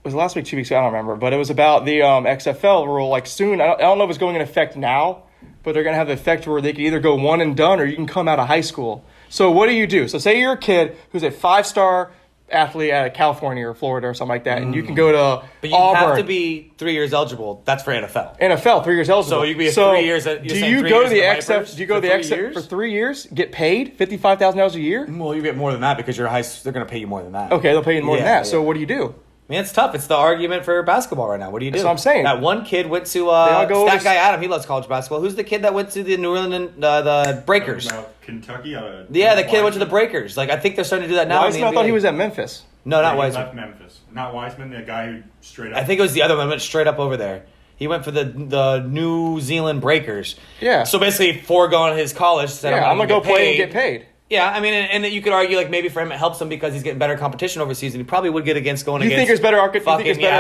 was it last week, 2 weeks ago? I don't remember. But it was about the XFL rule. Like soon, I don't know if it's going into effect now, but they're going to have the effect where they can either go one and done or you can come out of high school. So what do? So say you're a kid who's a 5-star athlete out of California or Florida or something like that, and you can go to But you Auburn. have to be 3 years eligible. That's for NFL. NFL, 3 years eligible. So you can be 3 years. Do you go to the XFL? Do you go to the XFL for 3 years? Get paid $55,000 a year? Well, you get more than that because you're high. They're going to pay you more than that. Okay, they'll pay you more than that. So what do you do? Man, it's tough. It's the argument for basketball right now. What do you do? That's what I'm saying. That one kid went to Stat Guy Adam. He loves college basketball. Who's the kid that went to the New Orleans the Breakers? Kentucky. Yeah, the kid went to the Breakers. Like I think they're starting to do that now. Wiseman, I thought he was at Memphis. No, not He Wiseman. left Memphis. Not Wiseman, the guy who straight up. I think it was the other one. Went straight up over there. He went for the New Zealand Breakers. Yeah. So basically, foregoing his college, said, I'm gonna go play and get paid. Yeah, I mean, and you could argue like maybe for him it helps him because he's getting better competition overseas, and he probably would get against going You against. think there's better?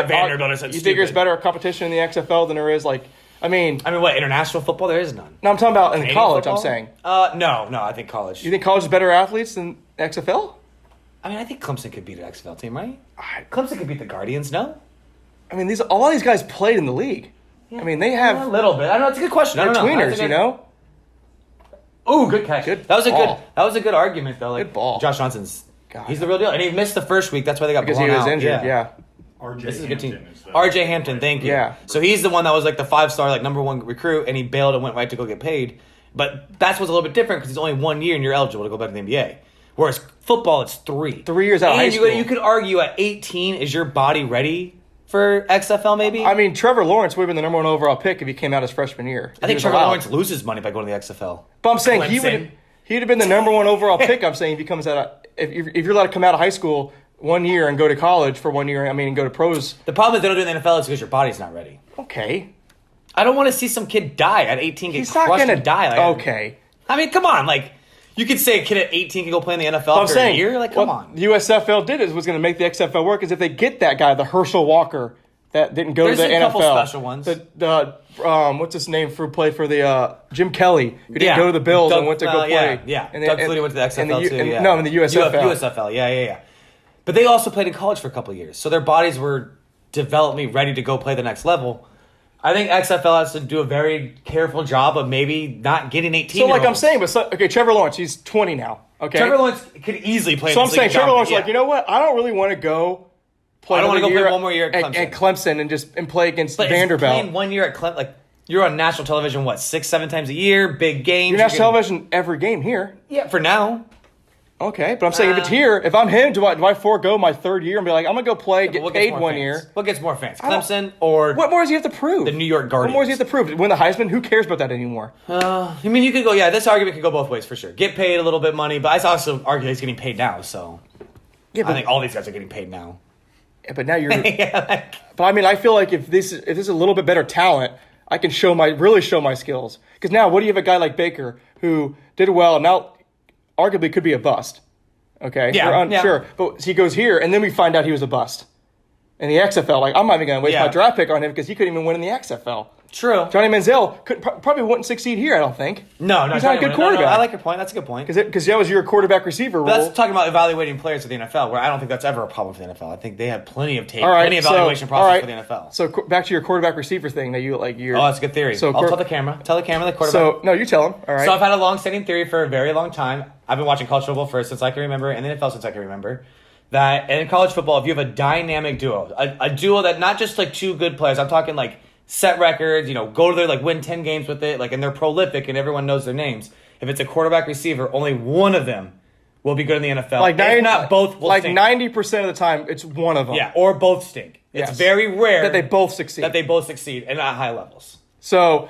Vanderbilt or something. You think there's better competition in the XFL than there is like? I mean, what international football? There is none. No, I'm talking about in Canadian college. football? I'm saying. No, I think college. You think college is better athletes than XFL? I mean, I think Clemson could beat an XFL team, right? Clemson could beat the Guardians, no? I mean, all these guys played in the league. Yeah. I mean, they have a little bit. I don't know. It's a good question. They're tweeners, you know. Ooh, good catch. Good that was ball. That was a good argument though. Like good ball. Josh Johnson's. He's the real deal, and he missed the first week. That's why they got because blown he was out. injured. Yeah. This is a good team. RJ Hampton, thank you. Yeah. So he's the one that was like the 5-star, like number 1 recruit, and he bailed and went right to go get paid. But that's what's a little bit different because it's only 1 year and you're eligible to go back to the NBA. Whereas football, it's 3. 3 years out of high school. You could argue at 18, is your body ready for XFL maybe? I mean, Trevor Lawrence would have been the number 1 overall pick if he came out his freshman year. I think Trevor Lawrence loses money by going to the XFL. But I'm saying he'd have been the number 1 overall pick. I'm saying if he comes out, if you're allowed to come out of high school 1 year and go to college for 1 year, I mean, and go to pros. The problem is they don't do it in the NFL is because your body's not ready. Okay. I don't want to see some kid die at 18 get He's not crushed gonna and die. Okay. I mean, come on. Like, you could say a kid at 18 can go play in the NFL for a year? Like, come on. The USFL was going to make the XFL work is if they get that guy, the Herschel Walker, that didn't go to the NFL. There's a couple special ones. What's his name for play for the Jim Kelly, who didn't go to the Bills and went to go play. Yeah. Doug Flutie went to the XFL too. No, in the USFL. USFL, yeah. But they also played in college for a couple of years. So their bodies were developmentally ready to go play the next level. I think XFL has to do a very careful job of maybe not getting 18. So, like I'm saying, Trevor Lawrence, he's 20 now. Okay, Trevor Lawrence could easily play. So I'm saying Trevor Lawrence, like, you know what? I don't really want to go play. I don't want to go play one more year at Clemson and play against but Vanderbilt. Playing 1 year at Clemson, like you're on national television, 6-7 times a year, big games. You're national television every game here. Yeah, for now. Okay, but I'm saying if it's here, if I'm him, do I forego my 3rd year and be like, I'm gonna go play, get paid 1 year? What gets more fans, Clemson or what more does he have to prove? The New York Guardians. What more does he have to prove? Win the Heisman? Who cares about that anymore? I mean, you could go. Yeah, this argument could go both ways for sure. Get paid a little bit money, but I also argue he's getting paid now. So I think all these guys are getting paid now. Yeah, but now you're. But I mean, I feel like if this is a little bit better talent, I can really show my skills. Because now, what do you have a guy like Baker who did well and now arguably could be a bust? Okay, yeah, we're unsure, but he goes here, and then we find out he was a bust in the XFL. Like, I'm not even going to waste my draft pick on him because he couldn't even win in the XFL. True. Johnny Manziel probably wouldn't succeed here. I don't think. No, he's not a good quarterback. No, I like your point. That's a good point. Because that was your quarterback receiver role. That's talking about evaluating players for the NFL, where I don't think that's ever a problem for the NFL. I think they have plenty of tape, plenty of evaluation process for the NFL. So back to your quarterback receiver thing that you like. Oh, that's a good theory. So I'll tell the camera. Tell the camera the quarterback. So no, you tell him. All right. So I've had a long-standing theory for a very long time. I've been watching college football since I can remember, and the NFL since I can remember. That in college football, if you have a dynamic duo, a duo that not just like 2 good players, I'm talking like set records, go to their win 10 games with it, and they're prolific and everyone knows their names. If it's a quarterback receiver, only one of them will be good in the NFL. Like if not both will stink. 90% of the time, it's one of them. Yeah, or both stink. It's very rare that they both succeed. And at high levels. So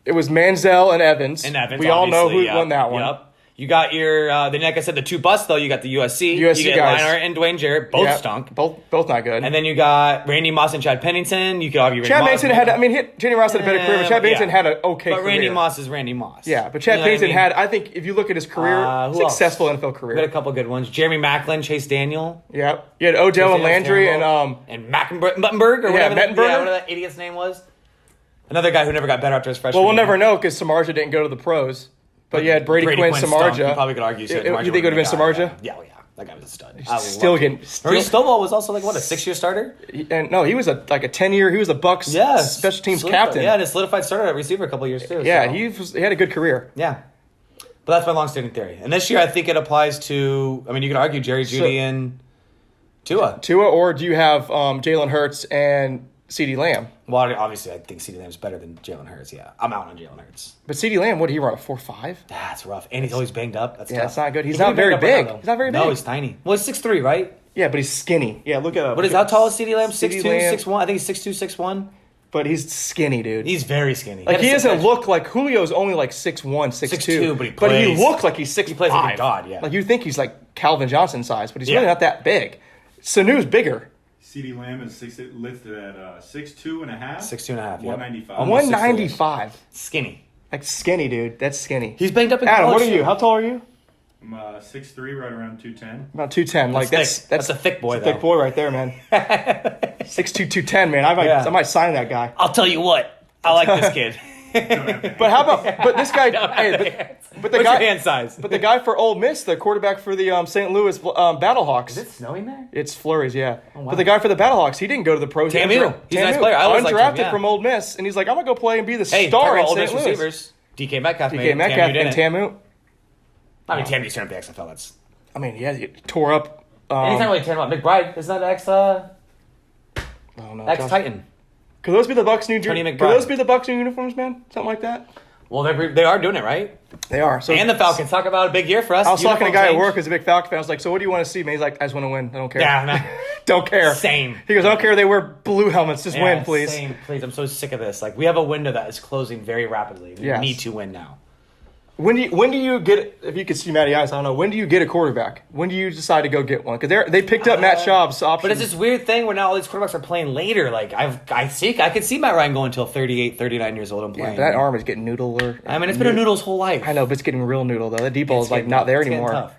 it was Manziel and Evans. We all know who won that one. Yep. You got your, then like I said, the 2 busts, though. You got the USC. You get guys. Leinart and Dwayne Jarrett. Both stunk. Both not good. And then you got Randy Moss and Chad Pennington. You could argue Chad Pennington had, Jenny Ross had a better career, but Chad Pennington had an okay career. But Randy Moss is Randy Moss. Yeah, but Chad Pennington had, I think, if you look at his career, successful NFL career. We had a couple good ones. Jeremy Maclin, Chase Daniel. Yeah. You had Odell and Landry and Mettenberg or whatever that idiot's name was. Another guy who never got better after his freshman year. Well, we'll never know because Samardzija didn't go to the pros. But you had Brady Quinn, Samardzija. You probably could argue. You think it would have been Samardzija? Yeah, That guy was a stud. Maurice Stovall was also like, what, a 6-year starter? And no, he was a 10-year. He was the Bucks special teams captain. Yeah, and a solidified starter at receiver a couple years too. Yeah, so. he had a good career. Yeah. But that's my long-standing theory. And this year, I think it applies to, I mean, you could argue Jerry Jeudy and Tua. Or do you have Jalen Hurts and CeeDee Lamb? Well, obviously, I think CeeDee Lamb's better than Jalen Hurts. Yeah, I'm out on Jalen Hurts. But CeeDee Lamb, what did he run, a 4.5? That's rough. And he's always banged up. That's tough. That's not good. He's not very big. He's not very big. No, he's tiny. Well, he's 6'3", right? Yeah, but he's skinny. Yeah, look at him. What is how tall is CeeDee Lamb? 6'2", Lamb. 6'1"? I think he's 6'2", 6'1". But he's skinny, dude. He's very skinny. Like, he doesn't look like Julio's only like 6'1", 6'2". But he looks like he's 6'5". He plays like a god, yeah. Like, you think he's like Calvin Johnson size, but he's really not that big. Sanu's bigger. CeeDee Lamb is listed at 6'2" and a half. 6'2" and a half, 195. 195. Skinny. Like, skinny, dude. That's skinny. He's banged up in Adam, college. what are you? How tall are you? I'm 6'3", right around 210. About 210. Like, that's a thick boy, thick boy right there, man. 6'2", 210, man. I might sign that guy. I'll tell you what. I like this kid. But how about? But this guy. But the What's guy. your hand size? But the guy for Ole Miss, the quarterback for the St. Louis Battlehawks. Is it snowing there? It's flurries, yeah. Oh, wow. But the guy for the Battlehawks, he didn't go to the pros. Tamu. He's a nice player. I always liked him, undrafted yeah. from Ole Miss, and he's like, I'm gonna go play and be the Hey, star in Ole St. Miss Louis. receivers. DK Metcalf made DK it. Metcalf Tamu didn't. and Tamu. I mean, Tamu turned up the XFL. That's I mean, yeah, he tore up. anytime really tear him up. McBride is that ex Titan. Could those be the Bucks new? Tony Could McBride. those be the Bucks new uniforms, man? Something like that. Well, they are doing it right. They are. So And the Falcons. Talk about a big year for us. I was talking to a guy Uniform at work change. who's a big Falcon fan. I was like, so what do you want to see, man? He's like, I just want to win. I don't care. Yeah, no. Don't care. Same. He goes, I don't care. They wear blue helmets. Just Yeah, win, please. Same, please. I'm so sick of this. Like, we have a window that is closing very rapidly. We Yes. need to win now. When do you get? If you could see Matty Ice, I don't know. When do you get a quarterback? When do you decide to go get one? Because they picked up Matt Schaub's option. But it's this weird thing where now all these quarterbacks are playing later. Like, I could see Matt Ryan going until 38, 39 years old and Yeah, playing. but that arm is getting noodler. I mean, it's been a noodle's whole life. I know, but it's getting real noodle though. That deep ball is like not there anymore.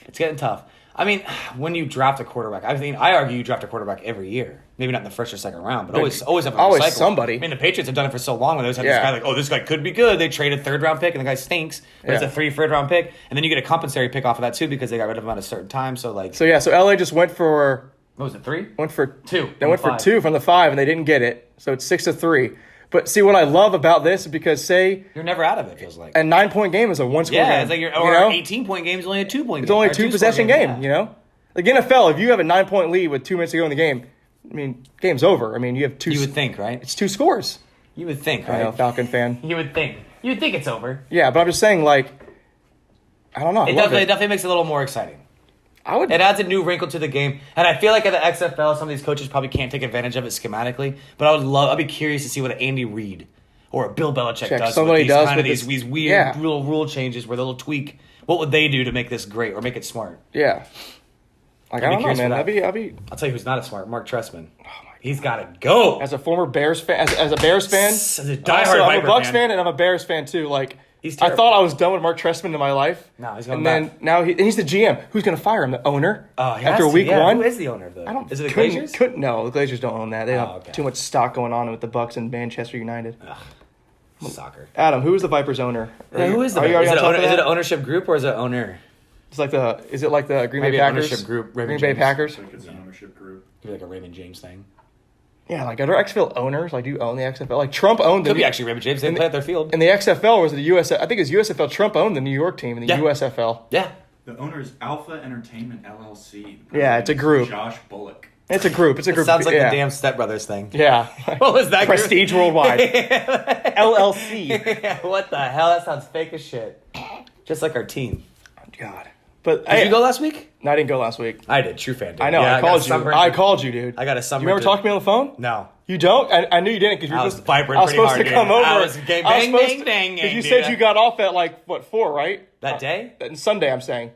It's getting tough. I mean, when you draft a quarterback, I argue you draft a quarterback every year. Maybe not in the first or second round, but always have a Always cycle. somebody. I mean, the Patriots have done it for so long. When they always have this guy like, oh, this guy could be good. They trade a 3rd-round pick, and the guy stinks. But it's a 3 first-round pick, and then you get a compensatory pick off of that too because they got rid of him at a certain time. So like, So LA just went for what was it, 3? Went for 2. They went for 2 from the 5, and they didn't get it. So it's 6-3. But see, what I love about this is because say You're never out of it. Feels like a 9-point game is a 1-score game. yeah, it's like or you know? 18-point game is only a 2-point. It's only a 2-possession game. You know, like NFL, if you have a 9-point lead with 2 minutes to go in the game, I mean, game's over. I mean, you have 2. You would think, right? It's 2 scores. You would think, I know, right? Falcon fan. You would think. You would think it's over. Yeah, but I'm just saying, like, I don't know. It definitely makes it a little more exciting. It adds a new wrinkle to the game, and I feel like at the XFL, some of these coaches probably can't take advantage of it schematically. But I'd be curious to see what an Andy Reid or a Bill Belichick does. Somebody with does with these weird little rule changes where they'll tweak. What would they do to make this great or make it smart? Yeah. Like, I don't know, man. I'll tell you who's not as smart. Mark Trestman. Oh my, he's got to go. As a former Bears fan, as a Bears fan, as a diehard I'm a Viper Bucks fan, and I'm a Bears fan too. Like, he's I thought I was done with Mark Trestman in my life. No, he's going and back. then now he's the GM. Who's going to fire him? The owner? After week 1. Who is the owner of the? I don't. Is it the Glazers? No, the Glazers don't own that. They have too much stock going on with the Bucks and Manchester United. Soccer. Adam, who is the Vipers owner? Who is the? Is it an ownership group or is it owner? It's like is it like the Green Maybe Bay Packers? ownership group. Green Bay Packers. I think it's an ownership group. Maybe like a Raymond James thing. Yeah, like are there XFL owners? Like, do you own the XFL? Like Trump owned the. Could be actually Raymond James. They play at their field. And the XFL was the US. I think it's USFL. Trump owned the New York team in the USFL. Yeah. The owner is Alpha Entertainment LLC. Yeah, it's a group. Josh Bullock. It's a group. It's a group. Sounds like the damn Step Brothers thing. Yeah. What was that? Prestige Worldwide. LLC. What the hell? That sounds fake as shit. Just like our team. God. But Did you go last week? No, I didn't go last week. I did. True fan. Dude. I know. Yeah, I called you, dude. I got a sunburn. You remember talking to me on the phone? No. You don't? I knew you didn't because you were supposed to come over. I was bang, bang, bang. Because you said you got off at like 4, right? That day? Sunday, I'm saying.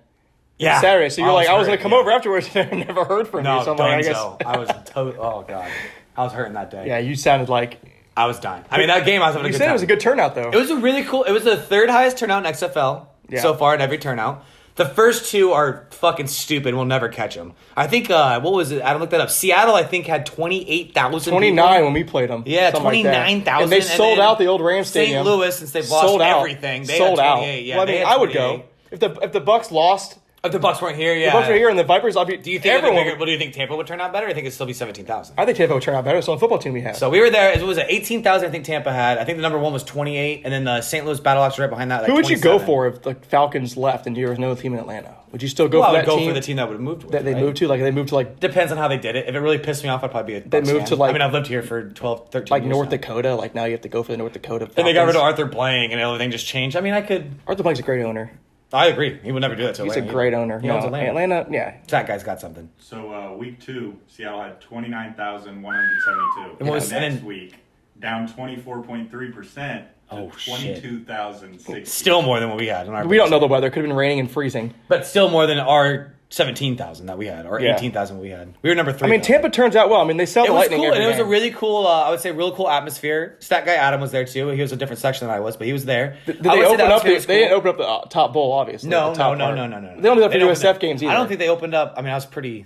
Yeah. Saturday. So you're like, I was going to come yeah. over afterwards. And I never heard from you. So I'm like, I guess. I was oh god, I was hurting that day. Yeah, you sounded like. I was dying. I mean, that game I was having a good time. You said it was a good turnout though. It was a really cool. It was the 3rd highest turnout in XFL so far in every turnout. The first 2 are fucking stupid. We'll never catch them. I think, what was it? I looked that up. Seattle, I think, had 28,000 29 when we played them. Yeah, 29,000. And they sold out the old Rams Stadium. St. Louis, since they've lost everything. They sold had out. 28. Yeah, well, I mean, I would go. If the Bucks lost If the Bucks weren't here, yeah. The Bucks are here, and the Vipers. Do Do you think do you think Tampa would turn out better? Or I think it'd still be 17,000. I think Tampa would turn out better. It's the only football team we have. So we were there. It was 18,000. I think Tampa had. I think the number one was 28, and then the St. Louis Battlehawks were right behind that. Like who would you go 27. for if the Falcons left and there was no team in Atlanta? Would you still go Well, for I that would go team? for the team that would have moved. With, that they right? moved to? Like they moved to like Depends on how they did it. If it really pissed me off, I'd probably be a Bucks moved fan. to, like- I mean, I've lived here for 12, 13 like years North now. Dakota. Like now you have to go for the North Dakota. And they got rid of Falcons. Arthur Blank, and everything just changed. I mean, I could. Arthur Blank's a great owner. I agree. He would never do that to He's Atlanta. a great owner. He owns No, Atlanta. yeah. That guy's got something. So week 2, Seattle had 29,172. And what was- and Next then- week, down 24.3% to Oh, shit. 22,060. Still more than what we had in our. We don't know base. the weather. It could have been raining and freezing. But still more than our 17,000 that we had, or Yeah. 18,000 we had. We were number 3. I mean, Tampa turns out well. I mean, they sell It the was Lightning cool, every and it was a game. really cool. I would say, real cool atmosphere. Stat guy Adam was there too. He was a different section than I was, but he was there. Did I they would say open the up? atmosphere was They cool. didn't open up the top bowl, obviously. No, the top no. part. They They don't do that for didn't USF open games it. either. I don't think they opened up. I mean, I was pretty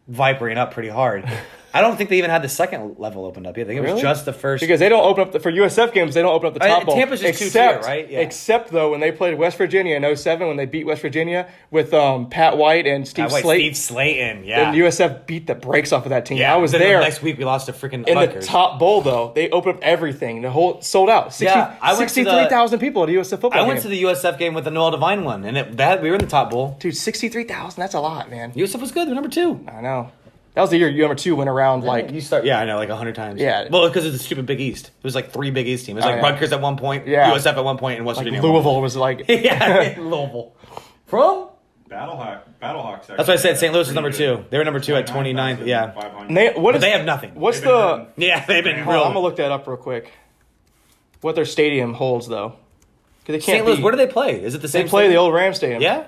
vipering up pretty hard. I don't think they even had the second level opened up yet. I think it was Really? just the first. Because they don't open up for USF games. They don't open up the top bowl. Tampa's just except, two-tier, right? Yeah. Except though when they played West Virginia in 07, when they beat West Virginia with Pat White and Steve Slayton. Steve Slayton, yeah. And USF beat the brakes off of that team. Yeah, I was then there. The next week we lost to freaking In the Rutgers. top bowl, though, they opened up everything. The whole sold out. 60, Yeah, I went to the- 63,000 people at a USF football I game. went to the USF game with the Noel Devine one, and we were in the top bowl. Dude, 63,000. That's a lot, man. USF was good. They're number 2. I know. That was the year number 2 went around like. You start, yeah, I know, like 100 times. Yeah. Well, because of the stupid Big East. It was like 3 Big East teams. It was Oh, like yeah. Rutgers at one point, Yeah. USF at one point, and West Like Virginia. Louisville was like. At one point. Yeah, Louisville. From? Battlehawks. That's why I said St. Louis was number 2. They were number 2 at 29th. Yeah. 500. And they, what But is, they have nothing. What's They've been the? hurting. Yeah, they've been Hold on, real. I'm gonna look that up real quick. What their stadium holds, though, because they can't. St. Louis, be- where do they play? Is it the They same? play the stadium? old Ram Stadium. Yeah.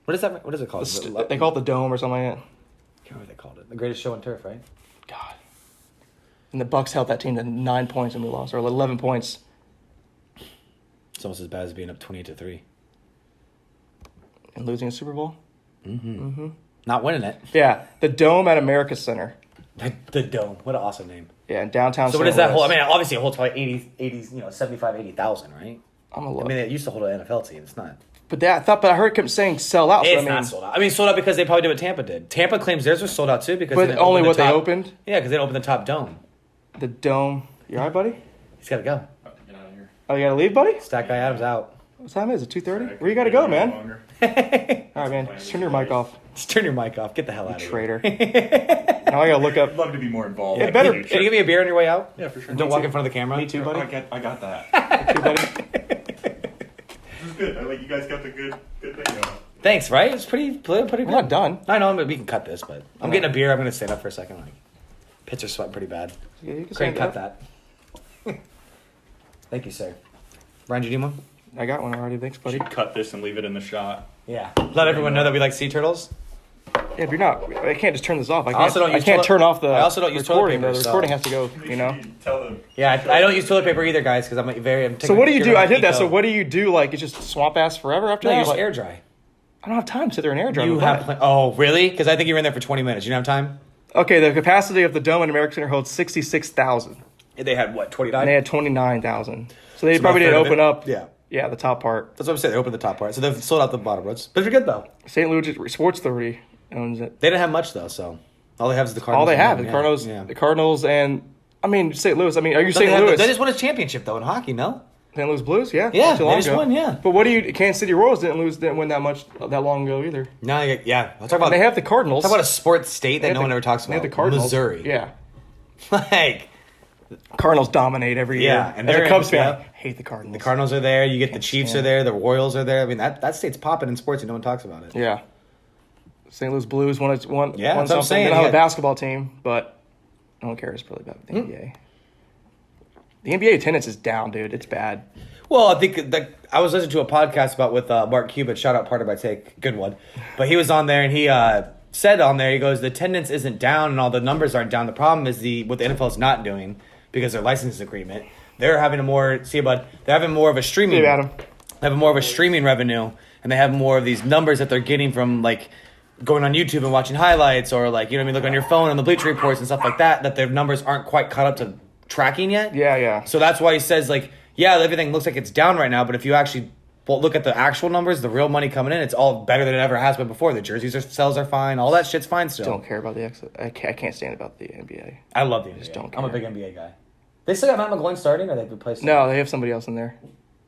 What is that? What is it called? They call it the Dome or something like that. I can't remember what they called it. The greatest show on turf, right? God. And the Bucks held that team to 9 points and we lost, or 11 points. It's almost as bad as being up 28-3. And losing a Super Bowl. Not winning it. Yeah, the Dome at America Center. The Dome. What an awesome name. Yeah, in downtown. So what St. does that Louis. hold? I mean, obviously it holds probably 80, 75, 80,000, right? I'm gonna I look. mean, it used to hold an NFL team. It's not. But I heard kept saying sell out. So It's I mean, not sold out. I mean, sold out because they probably did what Tampa did. Tampa claims theirs was sold out too because. But they didn't only open the what they top- opened? Yeah, because they didn't open the top dome. The Dome. You all right, buddy? He's got to go. Get out of here. Oh, you gotta leave, buddy? Stack guy Adams out. What time is it? 2:30? I Where you gotta go, man? longer. All right, man. Just turn your mic off. Just turn your mic off. Get the hell out of here. Traitor. Now I gotta look up. I'd love to be more involved. It better- Can you give me a beer on your way out? Yeah, for sure. And don't walk in front of the camera. Me too, buddy. I got that. Too, buddy. This is good. I like you guys got the good thing going. Thanks, right? It's pretty good. We're not done. I know, but we can cut this, but I'm getting a beer. I'm going to stand up for a second. Like, pits are sweating pretty bad. Yeah, you can Great, stand cut up. that. Thank you, sir. Ryan, did you need one? I got one already. Thanks, buddy. Cut this and leave it in the shot. Yeah. Let everyone know that we like sea turtles. Yeah, but you're not. I can't just turn this off. I can't, also don't use can't toilet- turn off the. I also don't use toilet recording. paper, The so- recording has to go. You know. Tell them. Yeah, I don't use toilet paper either, guys, because I'm So taking what do you do? care I of did that. eco. So what do you do? Like it's just swamp ass forever after No, that. you just Like, air dry. I don't have time to sit there and air dry. You my have butt. oh really? Because I think you were in there for 20 minutes. You don't have time. Okay, the capacity of the Dome in America Center holds 66,000, They had what 29? and they had 29,000. So they So probably about a didn't third of open it? up. Yeah. Yeah, the top part. That's what I'm saying. They opened the top part, so they've sold out the bottom roads. But they're good though. St. Louis Sports Authority owns it. They didn't have much though, so all they have is the Cardinals. All they and have them, the yeah. Cardinals. Yeah. The Cardinals and I mean St. Louis. I mean, are you No, St. Louis? They just won a championship though in hockey. No. St. Louis Blues. Yeah. Yeah, not too they long just ago. won, yeah. But what do you? Kansas City Royals didn't win that long ago either. No, yeah. I'll talk about. And they have the Cardinals. talk about a sports state They that have no the- one ever talks They about. have the Cardinals. Missouri. Yeah. Like Cardinals dominate every year. Yeah, and as they're a Cubs in- fan, yeah. I hate the Cardinals. the Cardinals are there. You get the Can't Chiefs stand are there. The Royals are there. I mean that state's popping in sports and no one talks about it. Yeah. St. Louis Blues won Yeah, won that's what I'm something. saying. They don't have Yeah. a basketball team, but no one cares really about the NBA. The NBA attendance is down, dude. It's bad. Well, I think I was listening to a podcast about with Mark Cuban. Shout out, part of my take, good one. But he was on there and he said on there, he goes, the attendance isn't down and all the numbers aren't down. The problem is what the NFL is not doing because their license agreement. They're having they're having more of a streaming. Hey, Adam. They have more of a streaming revenue, and they have more of these numbers that they're getting from like going on YouTube and watching highlights, or like you know what I mean, look on your phone on the Bleacher Reports and stuff like that. That their numbers aren't quite caught up to tracking yet. Yeah, yeah. So that's why he says like, yeah, everything looks like it's down right now, but if you actually But look at the actual numbers, the real money coming in. It's all better than it ever has been before. The sales are fine. All that shit's fine still. Don't care about the I can't stand about the NBA. I love the NBA. Just don't I'm a care. big NBA guy. They still got Matt McGloin starting, or they replaced him? No, they have somebody else in there.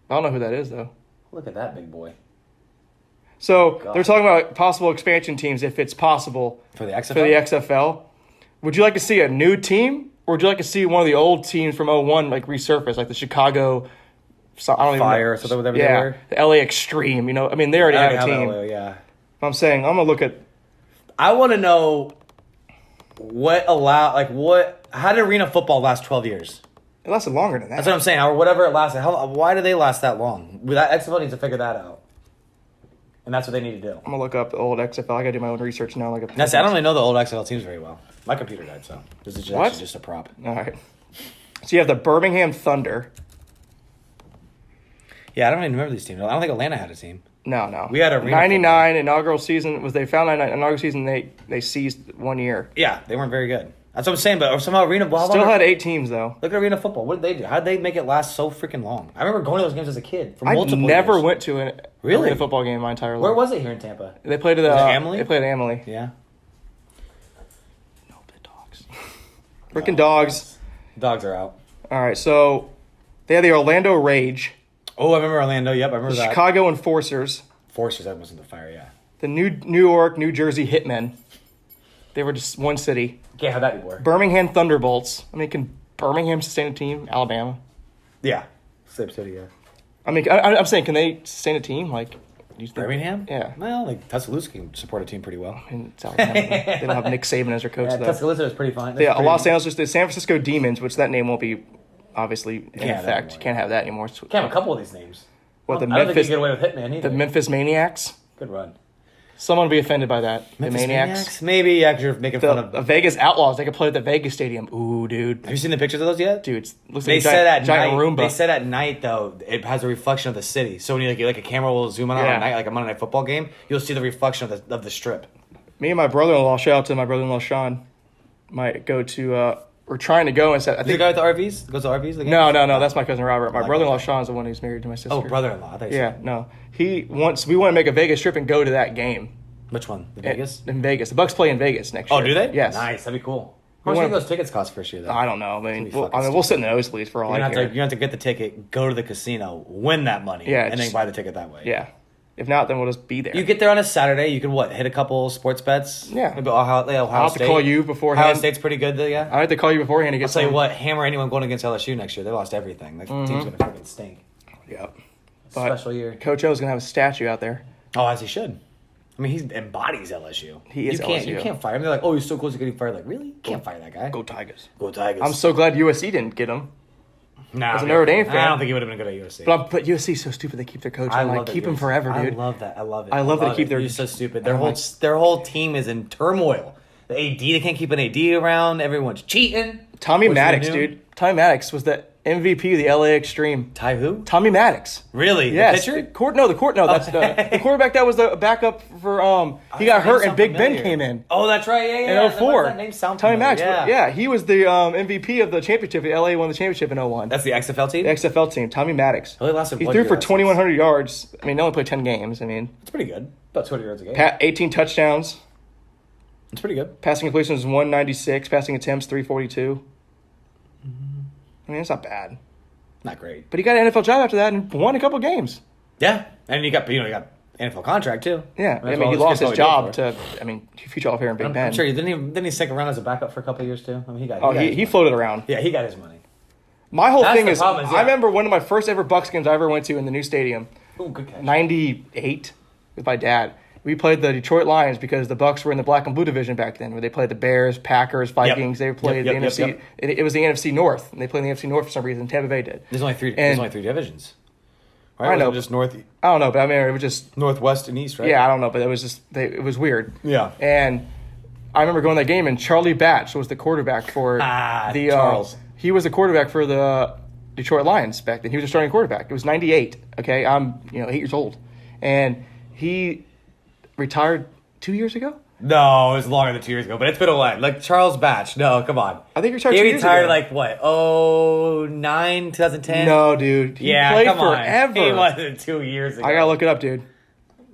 I don't know who that is though. Look at that big boy. So God. they're talking about possible expansion teams if it's possible For the XFL? For the XFL. Would you like to see a new team, or would you like to see one of the old teams from '01 like resurface, like the Chicago? I don't even Fire know. or something, whatever they Yeah, were? the LA Extreme. You know, I mean, they already have a team. Yeah. I'm saying I'm gonna look at. I want to know how did arena football last 12 years? It lasted longer than that. That's what I'm saying, or whatever it lasted. Why do they last that long? That XFL needs to figure that out. And that's what they need to do. I'm gonna look up the old XFL. I gotta do my own research now. Like I don't really know the old XFL teams very well. My computer died, so this is What? actually just a prop. All right. So you have the Birmingham Thunder. Yeah, I don't even remember these teams. I don't think Atlanta had a team. No. We had arena 99 inaugural season. They found 99 inaugural season. They seized 1 year. Yeah, they weren't very good. That's what I'm saying. But somehow arena Still had 8 teams though. Look at arena football. What did they do? How did they make it last so freaking long? I remember going to those games as a kid for I multiple never years. went to an Really? arena football game my entire life. Where was it here in Tampa? They played at Was it Amalie? They played at Amalie. Yeah. No, the dogs. Freaking dogs. Dogs are out. All right, so they had the Orlando Rage, Oh, I remember Orlando. Yep, I remember the that. Chicago Enforcers, Forcers, that was in the fire, yeah. the New York, New Jersey Hitmen. They were just one city. Can't have that anymore. Birmingham Thunderbolts. I mean, can Birmingham sustain a team? Alabama. Yeah. Same city, yeah. I mean, I'm saying, can they sustain a team? Like, do you think- Birmingham? Yeah. Well, like Tuscaloosa can support a team pretty well. I mean, it's Alabama. They don't have Nick Saban as their coach, Yeah, though. Tuscaloosa is pretty fun. Yeah, Los Angeles, the San Francisco Demons, which that name won't be obviously in Can't have that effect. anymore. Can't have that anymore. Can't have a couple of these names. What, the I don't think you Memphis, can get away with Hitman either. the Memphis Maniacs? Good run. Someone will be offended by that. Memphis the Maniacs. Maybe, yeah, because you're making fun of... The Vegas Outlaws. They could play at the Vegas Stadium. Ooh, dude. Have you seen the pictures of those yet? Dude, it looks They like said a at giant night. Roomba. They said at night though it has a reflection of the city. So when you like a camera will zoom in on Yeah. at night, like a Monday Night Football game, you'll see the reflection of the strip. Me and my brother-in-law, shout out to my brother-in-law Sean, might go to, we're trying to go and set, I Is the think, guy with the RVs? Goes to RVs? The no, that's my cousin Robert. My like brother-in-law that. Sean's the one who's married to my sister. Oh, brother-in-law. I thought you Yeah, said- no. We want to make a Vegas trip and go to that game. Which one? The Vegas? In Vegas. The Bucks play in Vegas next year. Oh, do they? Yes. Nice. That'd be cool. We How much do you wanna- think those tickets cost first year though? I don't know. I mean, It's gonna be we'll fucking sit in the nosebleeds for all You're I gonna, care. have to get the ticket, go to the casino, win that money, Yeah, and then just- buy the ticket that way. Yeah. If not, then we'll just be there. You get there on a Saturday, you can hit a couple sports bets? Yeah. Maybe Ohio I'll have State. to call you beforehand. Ohio State's pretty good though, yeah? I have to call you beforehand to get I'll tell you some- what, hammer anyone going against LSU next year. They lost everything. That team's gonna fucking stink. Yep. But Special year. Coach O's going to have a statue out there. Oh, as he should. I mean, he embodies LSU. He is You LSU. can't fire him. They're like, oh, he's so close to getting fired. Like, really? Can't fire that guy. Go Tigers. Go Tigers. I'm so glad USC didn't get him. nah, as a Notre Dame fan- I don't think he would have been good at USC. But USC's so stupid they keep their coach. I'm like, that keep him USC forever, dude. I love that. I love it. I love that they keep their- He's so stupid. I'm Their whole team is in turmoil. The AD, they can't keep an AD around. Everyone's cheating. Tommy Which Maddox, they knew. dude. Tommy Maddox was the MVP of the LA Extreme. Ty who? Tommy Maddox. Really? Yes. The pitcher? That's the quarterback that was the backup for he got hurt and Big Ben familiar. came in. Oh, that's right. Yeah, yeah. In 04. That name sound Tommy familiar. Maddox. Yeah, he was the MVP of the championship. LA won the championship in 01. That's the XFL team? The XFL team, Tommy Maddox. Well, they lasted He one threw year, for that's 2,100 yards. I mean, they only played 10 games. I mean, It's pretty good. About 20 yards a game. 18 touchdowns. It's pretty good. Passing completions 196. Passing attempts 342. I mean, it's not bad. Not great. But he got an NFL job after that and won a couple games. Yeah. And you got NFL contract too. Yeah, That's I mean, all he this lost kid's his probably job good for. to. I mean, future off here in Big Ben. I'm sure didn't he stick around as a backup for a couple of years too? I mean, he got. Oh, got his he money. floated around. Yeah, he got his money. My whole That's thing the is, problem is, yeah. I remember one of my first ever Bucks games I ever went to in the new stadium, Oh, good catch. 98, with my dad. We played the Detroit Lions because the Bucks were in the black and blue division back then, where they played the Bears, Packers, Vikings. They played Yep, the yep, NFC. yep. It was the NFC North, and they played in the NFC North for some reason. Tampa Bay did. There's only three. And- There's only three divisions. Right? I know. Wasn't it just north, I don't know, but I mean, it was just northwest, and east, right? yeah, I don't know, but it was just it was weird. Yeah. And I remember going to that game, and Charlie Batch was the quarterback for the Charles. He was the quarterback for the Detroit Lions back then. He was a starting quarterback. It was 98. Okay, I'm 8 years old, and he retired 2 years ago. No, it was longer than 2 years ago, but it's been a while. Like Charles Batch. No, come on. I think he retired He 2 years retired ago. like what? Oh, 09, 2010? No, dude. He Yeah, played come forever. on. He wasn't 2 years ago. I gotta look it up, dude.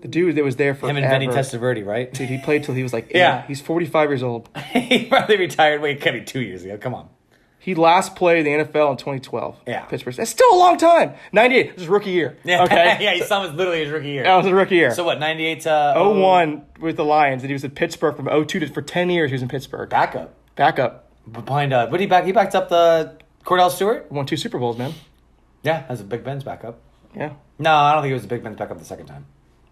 The dude that was there forever. Him and Vinny Testaverde, right? Dude, he played till he was like 8. Yeah. He's 45 years old. He probably retired. Wait, it can't be 2 years ago. Come on. He last played in the NFL in 2012. Yeah. Pittsburgh. That's still a long time. 98. This is rookie year. Yeah, Okay. yeah. His son was literally his rookie year. That was his rookie year. So what? 98 to 01 with the Lions, and he was in Pittsburgh from 02 to for 10 years. He was in Pittsburgh. backup Backup. behind. What did he back? He backed up the Cordell Stewart. Won 2 Super Bowls, man. Yeah, as a Big Ben's backup. Yeah. No, I don't think he was a Big Ben's backup the second time.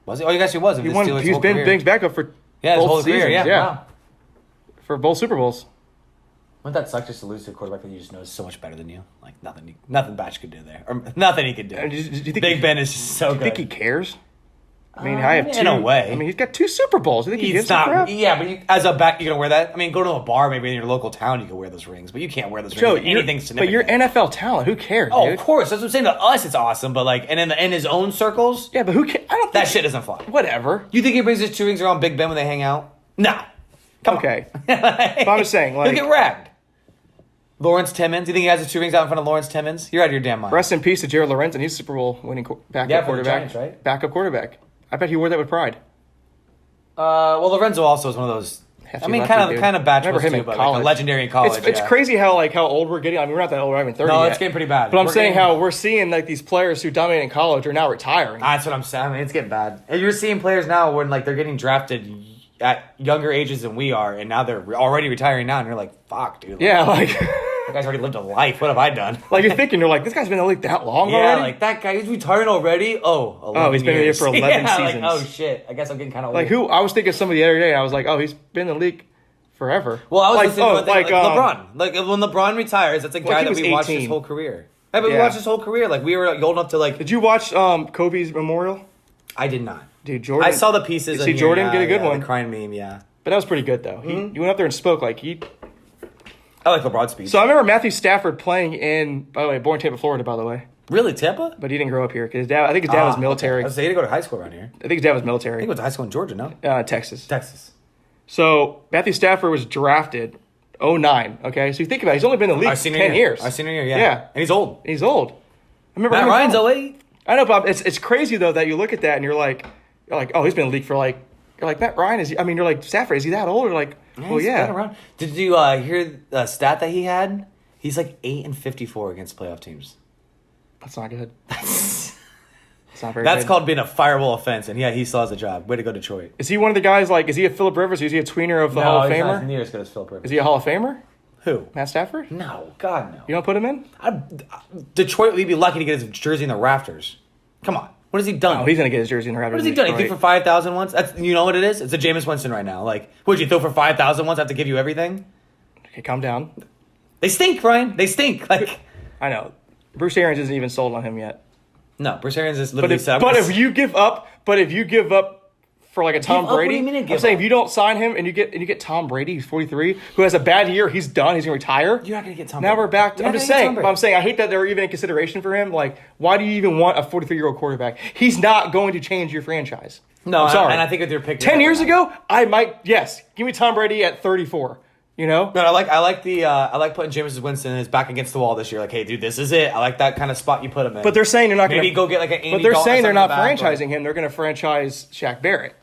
Was he? Oh, I guess he was. He won. He was Ben Bing's backup for Yeah, his both whole career. seasons. Yeah. Wow. For both Super Bowls. Wouldn't that suck just to lose to a quarterback that you just know is so much better than you? Like nothing Batch could do there, or nothing he could do. Do you think Big Ben is just so Do you good. think he cares? I mean, I have in 2. a way. I mean, he's got 2 Super Bowls. You think he He's gives a crap? not. Yeah, but as a back, you gonna wear that. I mean, go to a bar maybe in your local town. You can wear those rings, but you can't wear those Joe, rings. For anything but significant. you're NFL talent. Who cares, Oh, dude? of course. That's what I'm saying. To us, it's awesome, but like, and in his own circles, Yeah, but who cares? I don't think that shit doesn't fly. Whatever. You think he brings his 2 rings around Big Ben when they hang out? No. Come Okay. on. But I'm just saying, like, He'll get ragged. Lawrence Timmons. You think he has his 2 rings out in front of Lawrence Timmons? You're out of your damn mind. rest in peace to Jared Lorenzen. He's Super Bowl winning backup Yeah, for the quarterback. Giants, right? Backup quarterback. I bet he wore that with pride. Well, Lorenzo also is one of those. Hefty I mean, lefty, dude. kind of Batch Remember was him too, in but like college. a legendary in college. It's yeah. crazy how old we're getting. I mean, we're not that old. We're not even 30 No, yet. it's getting pretty bad. But I'm We're saying getting- how we're seeing like these players who dominated in college are now retiring. That's what I'm saying. I mean, it's getting bad. And you're seeing players now when like they're getting drafted at younger ages than we are, and now they're already retiring now, and you're like, "Fuck, dude." Like, Yeah, like, that guy's already lived a life. What have I done? like you're thinking, you're like, this guy's been in the league that long Yeah, already? like that guy. He's retiring already. Oh, 11 he's been years. here for 11 yeah, seasons. Like, oh shit. I guess I'm getting kind of old. Like who? I was thinking of somebody the other day, and I was like, oh, he's been in the league forever. Well, I was like, listening to one thing, like LeBron. Like when LeBron retires, that's a guy he that was we watched his 18. whole career. Yeah, but we Yeah. watched his whole career. Like we were old enough to like. Did you watch Kobe's memorial? I did not. Dude, Jordan. I saw the pieces. See in Jordan here, get a good yeah, one. The crying meme, yeah. But that was pretty good though. He went up there and spoke like he. I like LeBron's speech. So I remember Matthew Stafford playing in. By the way, born in Tampa, Florida. By the way, Really, Tampa? but he didn't grow up here because his dad. I think his dad was military. Okay. I was saying, he didn't go to high school around here. I think his dad was I military. think he went to high school in Georgia, no? Texas. Texas. So Matthew Stafford was drafted 09. Okay, so you think about it, he's only been in the league Our 10 senior years. Our senior year, yeah. Yeah. And he's old. He's old. I remember Matt him in Ryan's college. 08. I know, Bob. It's crazy though that you look at that and you're like, oh, he's been in the league for like, you're like Matt Ryan is. He, I mean, you're like Stafford. Is he that old? Or like, well, He's yeah. been around. Did you hear the stat that he had? He's like 8-54 against playoff teams. That's not good. It's not very. That's good. called being a fireable offense, and yeah, he still has a job. Way to go, Detroit. Is he one of the guys like? Is he a Phillip Rivers? Or is he a tweener of the Hall of he's Famer? not near as good as Philip Rivers. Is he a Hall of Famer? Who? Matt Stafford? No, God no. You don't put him in? Detroit would be lucky to get his jersey in the rafters. Come on, what has he done? Oh, he's gonna get his jersey in the Raptors. What has he done? He threw for 5,000 once. That's you know what it is. It's a Jameis Winston right now. Like, would you throw for 5,000 once? I have to give you everything. Okay, calm down. They stink, Ryan. They stink. Like, I know. Bruce Arians isn't even sold on him yet. no, Bruce Arians is But literally. if you give up, for like a Tom Give up? What do Brady, you mean to I'm give saying up? if you don't sign him and you get Tom Brady, who's 43, who has a bad year, he's done, he's gonna retire. You're not gonna get Tom Now Brady. we're back. You're I'm not just gonna get saying. Tom But I'm saying I hate that they're even in consideration for him. Like, why do you even want a 43-year-old quarterback? He's not going to change your franchise. No, I'm sorry. and I think with your pick 10 years ago, I might give me Tom Brady at 34. You know. But I like putting Jameis Winston his back against the wall this year. Like, hey, dude, this is it. I like that kind of spot you put him in. But they're saying they're not going to maybe go get like an. Andy But they're Dalton saying or they're not something back, franchising him. They're going to franchise Shaq Barrett.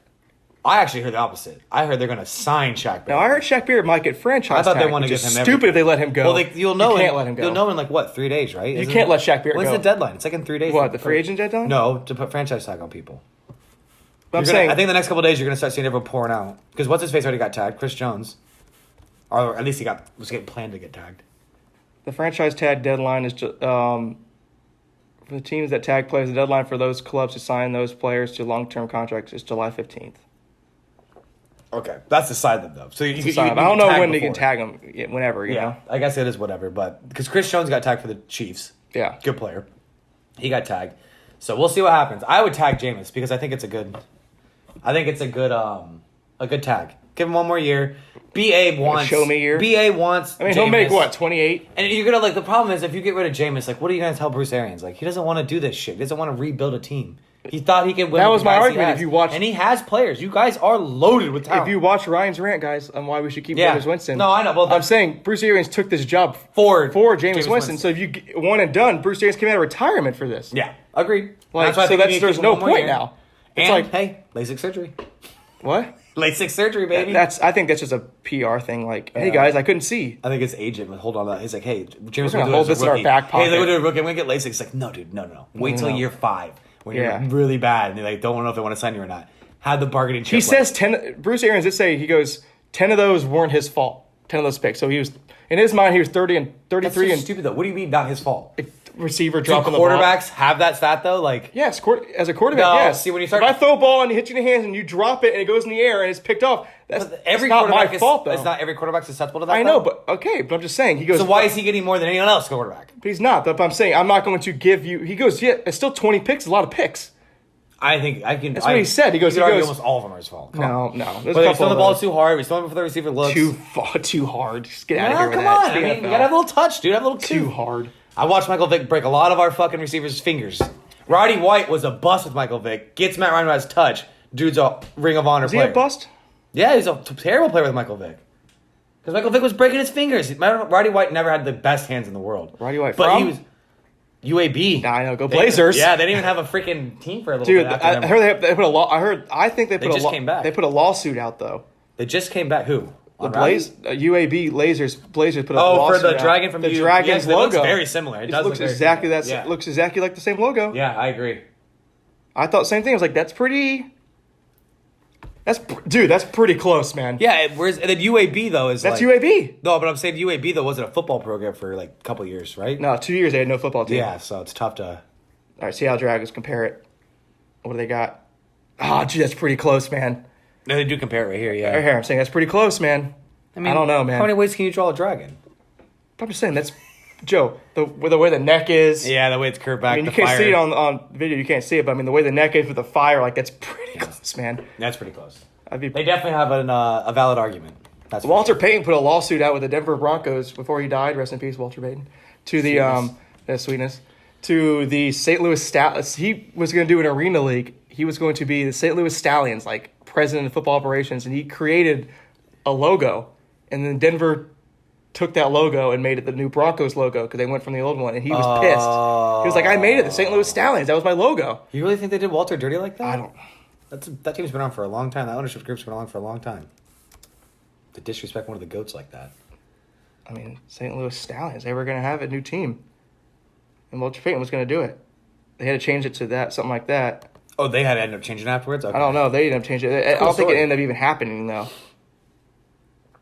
I actually heard the opposite. I heard they're going to sign Shaq Barrett. Now I heard Shaq Barrett might get franchised. I thought they tag, want to which give is him stupid if they let him go. Well, you'll know. You can't let him go. You'll know in like what 3 days, right? You can't let Shaq Barrett When's go. the deadline? It's like in 3 days. What, the free agent deadline? No, to put franchise tag on people. But I'm saying I think the next couple of days you're going to start seeing everyone pouring out because what's his face already got tagged, Chris Jones, or at least was getting planned to get tagged. the franchise tag deadline is for the teams that tag players. The deadline for those clubs to sign those players to long-term contracts is July 15th. Okay, that's decided them though. So you I don't know when they can tag them. Whenever, you Yeah, know. I guess it is whatever, but because Chris Jones got tagged for the Chiefs, Yeah. good player, he got tagged. So we'll see what happens. I would tag Jameis because I think it's a good tag. Give him one more year. BA wants show me year? BA wants. I mean, he'll make Jameis. what, 28? And you're gonna the problem is if you get rid of Jameis, like what are you gonna tell Bruce Arians? Like he doesn't want to do this shit. He doesn't want to rebuild a team. He thought he could win. That with was the my guys he argument. has. If you watch- and he has players. You guys are loaded with talent. If you watch Ryan's rant, guys, on why we should keep Yeah. Jameis Winston. No, I know. Well, I'm saying Bruce Arians took this job For Jameis Winston. So if you one and done, Bruce Arians came out of retirement for this. yeah, agreed. Like, why I so think you need to there's keep him no one more point year. now. It's And like, hey, LASIK surgery. what? LASIK surgery, baby. I think that's just a PR thing. Like, hey guys, I couldn't see. I think his agent would hold on to that. He's like, hey, James, We're gonna hold this in our back pocket. Hey, they're gonna do a rookie. I'm gonna get LASIK. It's like, no, dude, no. Wait till No. year 5 when Yeah. you're really bad and they like don't know if they want to sign you or not. Have the bargaining chip. He says 10. Bruce Arians did say, he goes, 10 of those weren't his fault. 10 of those picks. So he was, in his mind, he was 30 and that's 33 so and stupid though. What do you mean not his fault? receiver Do dropping the ball. quarterbacks have that stat though? Like, Yes, as a quarterback, No, yes. see, when you start- if I throw a ball and it hits you in the hands and you drop it and it goes in the air and it's picked off, that's every not my quarterback fault, though. It's not every quarterback susceptible to that. I know, though? but okay, but I'm just saying. He goes, So why is he getting more than anyone else quarterback? But he's not. But I'm saying I'm not going to give you. He goes, yeah, it's still 20 picks, a lot of picks. I think I can. That's what he said. He goes, you could he argue goes- almost all of them are his fault. Come on. No, But there's they a couple throw the of ball those. too hard. We throw it before the receiver looks. Too hard. Just get out of Well, here with come that. on. It's the I mean, NFL. you gotta have a little touch, dude. Have a little Too tooth. hard. I watched Michael Vick break a lot of our fucking receivers' fingers. Roddy White was a bust with Michael Vick. Gets Matt Ryan his touch. Dude's a Ring of Honor Is he player. a bust? Yeah, he's a terrible player with Michael Vick. Because Michael Vick was breaking his fingers. Roddy White never had the best hands in the world. Roddy White but from? he was UAB. Nah, I know. Go Blazers. Yeah, they didn't even have a freaking team for a little Dude, bit. After I him. heard they put a law. I think they put just came back. They put a lawsuit out though. They just came back. Who? The On Roddy? UAB Blazers put a Oh, lawsuit for the out. dragon from the U- Dragons yes, it logo. looks very similar. It does looks look very exactly similar. that. Yeah. Looks exactly like the same logo. Yeah, I agree. I thought same thing. I was like, that's pretty. That's pretty close, man. Yeah, whereas and then UAB though is That's like, UAB. No, but I'm saying UAB though wasn't a football program for like a couple years, right? No, 2 years they had no football team. Yeah, so it's tough to. All right, see how Dragons compare it. What do they got? Oh, gee, that's pretty close, man. No, they do compare it right here. Yeah, Right here, I'm saying that's pretty close, man. I don't know, man. How many ways can you draw a dragon? I'm just saying that's Joe. The way the neck is. Yeah, the way it's curved back. I mean, you the can't fire. see it on video. You can't see it, but I mean, the way the neck is with the fire, like that's pretty close, man. That's pretty close. I'd be. They definitely have a valid argument. That's for Walter sure. Payton put a lawsuit out with the Denver Broncos before he died. Rest in peace, Walter Payton. To the sweetness. To the St. Louis Stallions. He was going to do an arena league. He was going to be the St. Louis Stallions, like president of football operations, and he created a logo. And then Denver took that logo and made it the new Broncos logo because they went from the old one, and he was pissed. He was like, "I made it, the St. Louis Stallions. That was my logo." You really think they did Walter dirty like that? I don't. That team's been on for a long time. That ownership group's been on for a long time. To disrespect one of the goats like that. I mean, St. Louis Stallions. They were going to have a new team, and Walter Payton was going to do it. They had to change it to that, something like that. Oh, they had to end up changing afterwards? Okay. I don't know. They ended up changing it. I Cool don't think it story. ended up even happening though.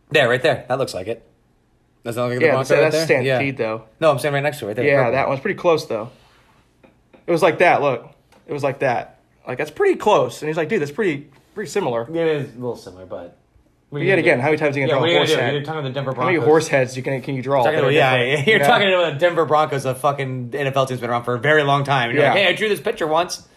There, right there. That looks like it. Does that look like the Yeah, Bronco right that's there? Stampede though. No, I'm saying right next to it, right there. Yeah, purple. that one's pretty close though. It was like that. Look, it was like that. Like that's pretty close. And he's like, dude, that's pretty similar. Yeah, it is a little similar, but. But yet again, how many times are you Yeah, gonna what draw are a you horse gonna do? head? You're talking about the Denver How Broncos. many horse heads can you draw? Talking that are about, different? you're You know? talking about the Denver Broncos, a fucking NFL team's been around for a very long time. And you're Yeah. like, hey, I drew this picture once.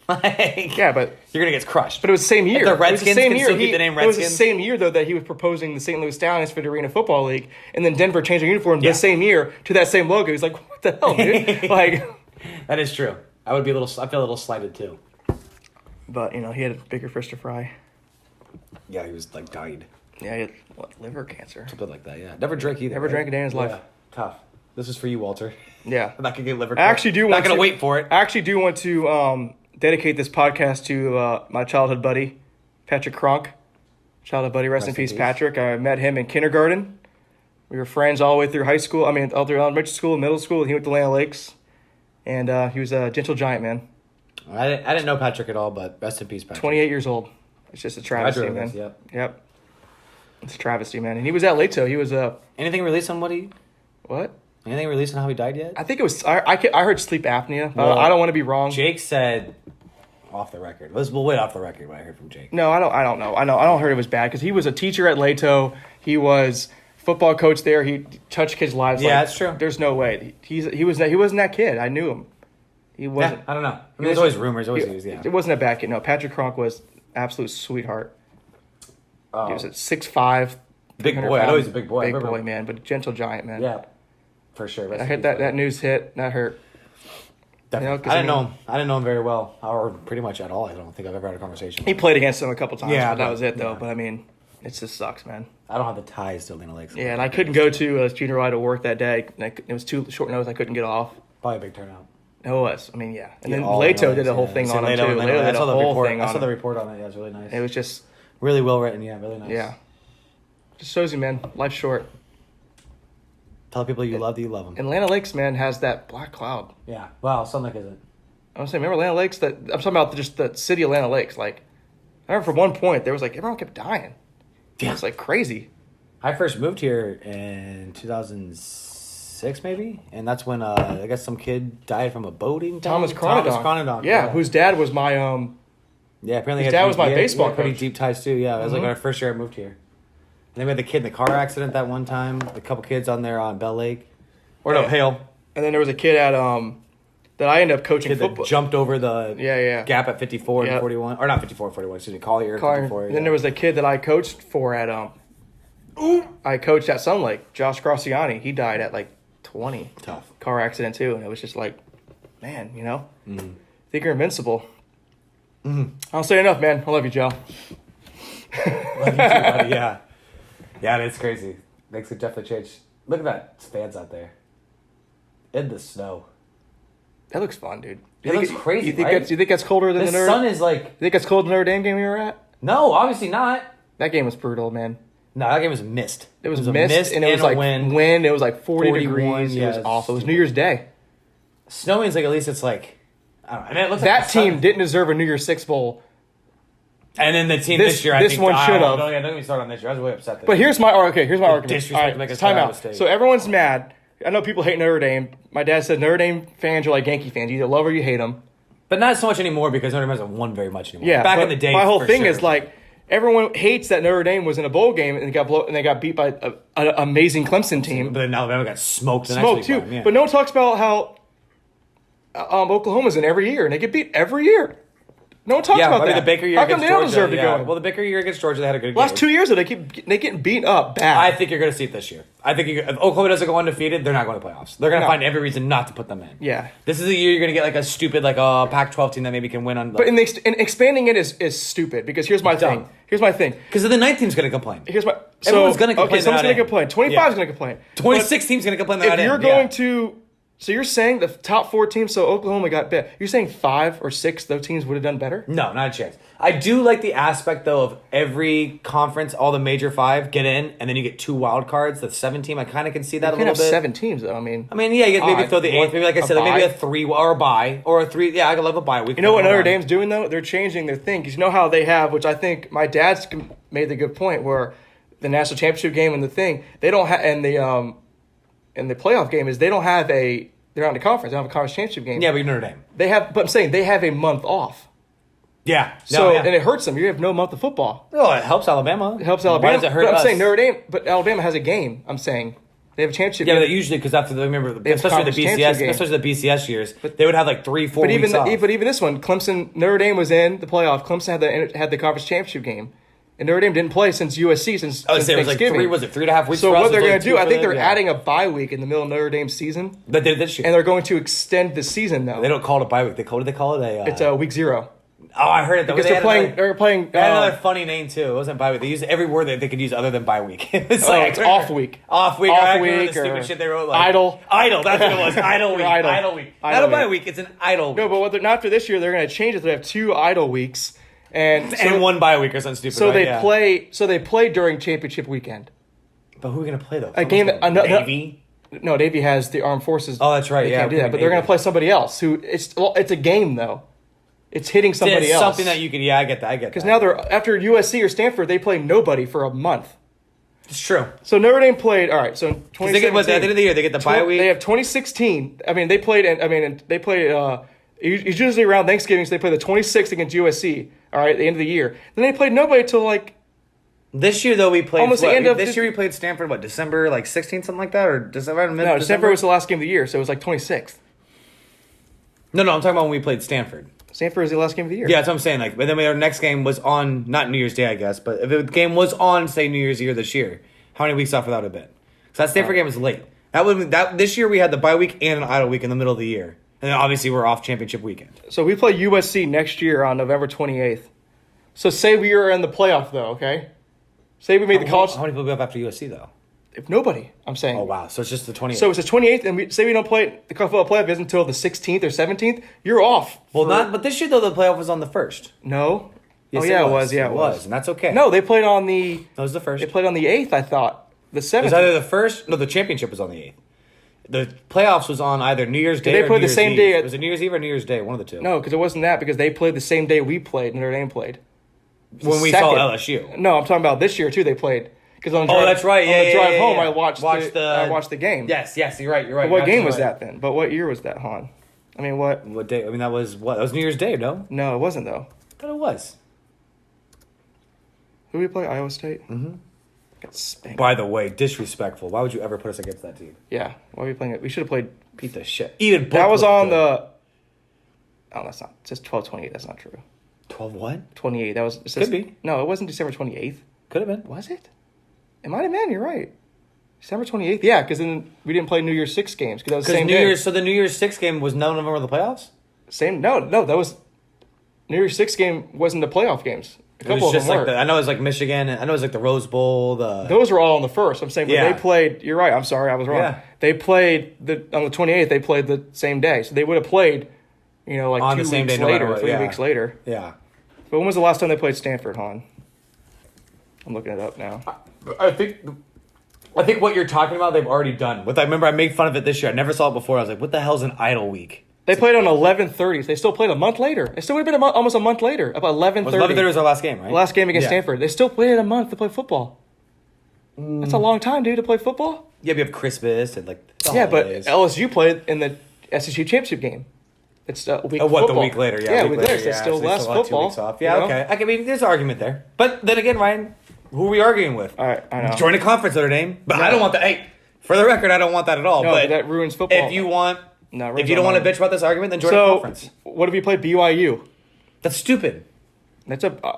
Like, Yeah, but you're gonna get crushed. it was the same year. the It was Redskins same can year. still keep the name It was the Redskins. same year though that he was proposing the St. Louis Stallions for the Arena Football League, and then Denver changed their uniform Yeah. the same year to that same logo. He's like, what the hell, dude? Like, That is true. I would be I feel a little slighted too. but you know, he had a bigger fish to fry. Yeah, he was like died. Yeah, he had liver cancer. Something like that, yeah. Never drank either. Never right? drank a day in his life. Yeah. Tough. This is for you, Walter. Yeah. I'm not gonna get liver. I actually do Not want gonna to wait for it. I actually do want to dedicate this podcast to my childhood buddy, Patrick Cronk. Childhood buddy, rest in peace, Patrick. I met him in kindergarten. We were friends all the way through high school. I mean, all through elementary school, middle school. He went to Land Lakes, and he was a gentle giant, man. I didn't know Patrick at all, but rest in peace, Patrick. 28 years old. It's just a travesty, Graduated man. with, yep. Yep. It's a travesty, man. And he was at Leto. He was Anything released on what he? what? Anything released on how he died yet? I think it was. I heard sleep apnea. But Well, I don't want to be wrong. Jake said off the record. We'll wait off the record what I heard from Jake. No, I don't know. I don't heard it was bad because he was a teacher at Leto. He was football coach there. He touched kids' lives. Yeah, like, that's true. There's no way he wasn't that kid. I knew him. He wasn't. Yeah, I don't know. I he mean, there's was- always rumors. Always news. Yeah. It wasn't a bad kid. No, Patrick Cronk was absolute sweetheart. He was at 6'5", Big 300 boy. I know pounds. he's a big boy. I Big remember- boy, man, but a gentle giant, man. Yeah, for sure. I hit that news hit. That hurt. Definitely. 'cause I didn't know him very well, or pretty much at all. I don't think I've ever had a conversation. He played against him a couple times, Yeah, but that but- was it, though. yeah. But, I mean, it just sucks, man. I don't have the ties to Atlanta Lakes. Yeah, and I couldn't go to junior high to work that day. It was too short notice. I couldn't get off. Probably a big turnout. It was. I mean, yeah. And then all Leto Atlanta did a whole Lakes, thing yeah. on him, Leto too. and Leto Leto. did a whole thing I on saw the him. report on it. Yeah, it was really nice. It was just, really well written. Yeah, really nice. yeah. Just shows you, man, life's short. Tell people you love them. Atlanta Lakes, man, has that black cloud. Yeah. Wow, Sun Lake isn't. I was saying, remember Atlanta Lakes? I'm talking about just the city of Atlanta Lakes. Like, I remember for one point, there was like, everyone kept dying. Yeah. It was like crazy. I first moved here in 2006, maybe, and that's when I guess some kid died from a boating thing. Thomas Cronendon. Yeah, whose dad was my, yeah, apparently his he had dad was my baseball pretty coach. deep ties too. Yeah, it was like our first year I moved here. And then we had the kid in the car accident that one time. A couple kids on there on Bell Lake, or no, Yeah. Hale. And then there was a kid at, that I ended up coaching Kid football. that jumped over the Yeah. gap at 54 Yep. and 41, or not 54, 41. Excuse me, Collier. at Car. 54, And then there was a kid that I coached for at, I coached at Sun Lake, Josh Graciani. He died at like 20. Tough. Car accident too. And it was just like, man, you know? Think you're invincible. I'll say enough, man. I love you, Joe. Love you too, buddy. Yeah, it's crazy. Makes it definitely change. Look at that fans out there in the snow. That looks fun, dude. It looks crazy, You think right? you think that's colder than The the Notre? sun is like You think it's colder than the Notre Dame game we were at? no, obviously not. That game was brutal, man. No, that game was mist. It was a mist, and it was a like wind. It was like 40 41, degrees. yeah, It was it's awful. It was stupid. New Year's Day. Snowing's like at least it's like I don't know. I mean, it looks like That the sun- team didn't deserve a New Year's Six bowl. And then the team This- this year, I this think one should have. Don't get me started on this year. I was way upset. But here's my argument. disrespect All right, to make us time Iowa out. State. So everyone's mad. I know people hate Notre Dame. My dad said Notre Dame fans are like Yankee fans. You either love or you hate them. but not so much anymore because Notre Dame hasn't won very much anymore. Yeah, back but in the day. my whole for thing sure. is like everyone hates that Notre Dame was in a bowl game and they got beat by an amazing Clemson team. But then Alabama got smoked. The Smoked next too. week by them, yeah. But no one talks about how Oklahoma's in every year and they get beat every year. No one talks yeah, about I mean, that. the Baker year How come against they don't Georgia, deserve to yeah. go in? Well, the Baker year against Georgia, they had a good Last game. 2 years, though, they getting beat up bad. I think you're going to see it this year. I think if Oklahoma doesn't go undefeated, they're not going to playoffs. They're going to No. find every reason not to put them in. Yeah. This is the year you're going to get like a stupid Pac-12 team that maybe can win on. But and expanding it is stupid because here's my Dumb. thing. Here's my thing. because the 9th team's going to complain. Here's my. Everyone's gonna complain Okay, someone's they're gonna not in. complain. 25 Yeah. is gonna complain. 26 teams going to complain. But They're if you're not in. going to, so you're saying the top 4 teams. So Oklahoma got bet. You're saying 5 or 6 of those teams would have done better. No, not a chance. I do like the aspect though of every conference, all the major 5 get in, and then you get 2 wild cards. The 7 team, I kind of can see that You a can little have bit. 7 teams though. I mean, Yeah, you maybe Odd. throw the 8th. Maybe like I A said, maybe a bye. 3 or a bye or a 3. Yeah, I could love a bye week. you know what Hold Notre on. Dame's doing though? They're changing their thing. 'Cause you know how they have, which I think my dad's made the good point, where the national championship game and the thing they don't have, and the playoff game is they don't have a. They're not in the conference. They don't have a conference championship game. Yeah, but you're Notre Dame. They have, but I'm saying they have a month off. Yeah. So yeah. and it hurts them. You have no month of football. Well, it helps Alabama. It helps Alabama. Why does it hurt but I'm us? saying Notre Dame, but Alabama has a game. I'm saying they have a championship. Yeah, game. but usually because after remember, have especially the conference championship game. BCS, especially the BCS years, they would have like 3-4 But weeks off. even this one, Clemson, Notre Dame was in the playoff. Clemson had the conference championship game, and Notre Dame didn't play since USC since I would say it was like Thanksgiving. 3. Was it 3.5 weeks? So for us? what It they're was going like to 2 do? I for think them? they're Yeah. adding a bye week in the middle of Notre Dame's season, They did it this year. and they're going to extend the season though. They don't call it a bye week. What do they call it? It's week 0 Oh, I heard it. because they're playing. They're playing. They had another funny name too. It wasn't bye week. They used every word that they could use other than bye week. It's it's off week. Off week. Off I remember week the stupid or shit they wrote. Like, idle. Idle. That's what it was. Idle week. Idle. Idle week. Idle Not a bye week. week. It's an idle week. No, but what they're not for this year. They're going to change it. They have 2 idle weeks, and and 1 bye week or something stupid. So right? they Yeah. play. So they play during championship weekend. But who are we gonna play though? A game that Navy. No, Navy has the armed forces. Oh, that's right, They yeah, can't do that. Navy. But they're going to play somebody else. Who it's a game though. It's hitting somebody It's else. something that you could. Yeah, I get that. Because now they're after USC or Stanford, they play nobody for a month. it's true. So Notre Dame played. All right. So in 'Cause they get at the end of the year they get the bye week. They have 2016. I mean, they played. And they played. It's usually around Thanksgiving. So they play the 26th against USC. All right, at the end of the year. Then they played nobody till like. This year though we played Almost the end of this the- year we played Stanford December 16th something like that or December No, Stanford was the last game of the year, so it was like 26th. No, I'm talking about when we played Stanford. Stanford was the last game of the year. Yeah, that's what I'm saying. But then our next game was on not New Year's Day, I guess. But if the game was on, say, New Year's Eve this year, how many weeks off would that have been? So that Stanford game was late. That this year we had the bye week and an idle week in the middle of the year. And then obviously we're off championship weekend. So we play USC next year on November 28th. So say we are in the playoff, though, okay? Say we made the college... How many people go up after USC, though? If nobody, I'm saying. Oh, wow. So it's just the 28th. So it's the 28th, and say we don't play... The college football playoff isn't until the 16th or 17th. You're off. But this year, though, the playoff was on the 1st. No. Yes, it was. Yeah, it was. And that's okay. No, they played on the... That was the 1st. They played on the 8th, I thought. The 7th. It was either the 1st... No, the championship was on the 8th. The playoffs was on either New Year's Day they or played New the Year's same Eve. day. Was it New Year's Eve or New Year's Day? One of the two. No, because it wasn't that, because they played the same day we played, Notre Dame played. When we saw LSU. No, I'm talking about this year, too, they played. Because on the drive, that's right. On the drive home, yeah. I watched the game. Yes, you're right. But what game was that then? But what year was that, Han? I mean, what? What day? I mean, that was what? That was New Year's Day, no? No, it wasn't, though. I thought it was. Who did we play? Iowa State? Mm-hmm. Got spanked. By the way, disrespectful. Why would you ever put us against that team? Yeah. Why are we playing it? We should have played... Beat the shit. Even Book that was on good. the... Oh, that's not... It says 12/28. That's not true. 12 what? 28. That was... It says, Could be. No, it wasn't December 28th. Could have been. Was it? It might have been. You're right. December 28th. Yeah, because then we didn't play New Year's 6 games. Because that was the same day. So the New Year's 6 game was no November of the playoffs? Same... No, that was... New Year's 6 game wasn't the playoff games. A It was couple of just them like were. I know it was like Michigan. I know it was like the Rose Bowl. Those were all on the first. I'm saying, but Yeah. they played. You're right. I'm sorry, I was wrong. Yeah. They played on the 28th. They played the same day, so they would have played, like On 2 the same weeks day, no matter later, what, 3 yeah. weeks later. Yeah. But when was the last time they played Stanford, Han? I'm looking it up now. I think what you're talking about, they've already done. I remember I made fun of it this year. I never saw it before. I was like, what the hell's an idle week? They played on 11/30. They still played a month later. It still would have been almost a month later. About 11:30. 11:30 was our last game, right? The last game against Yeah. Stanford. They still played a month to play football. That's a long time, dude, to play football. Yeah, we have Christmas and like. the Yeah, but holidays. LSU played in the SEC championship game. It's a week. Oh, what, football. the week later? Yeah, a week later. So it's still so they less still had 2 football. weeks off. Yeah, you know? okay. I mean, there's an argument there. But then again, Ryan, who are we arguing with? All right, I know. Join a conference, Notre Dame. But No. I don't want that. Hey, for the record, I don't want that at all. No, but that ruins football. if you want, No, if you don't want to bitch about this argument, then join a So, conference. what if you play BYU? That's stupid.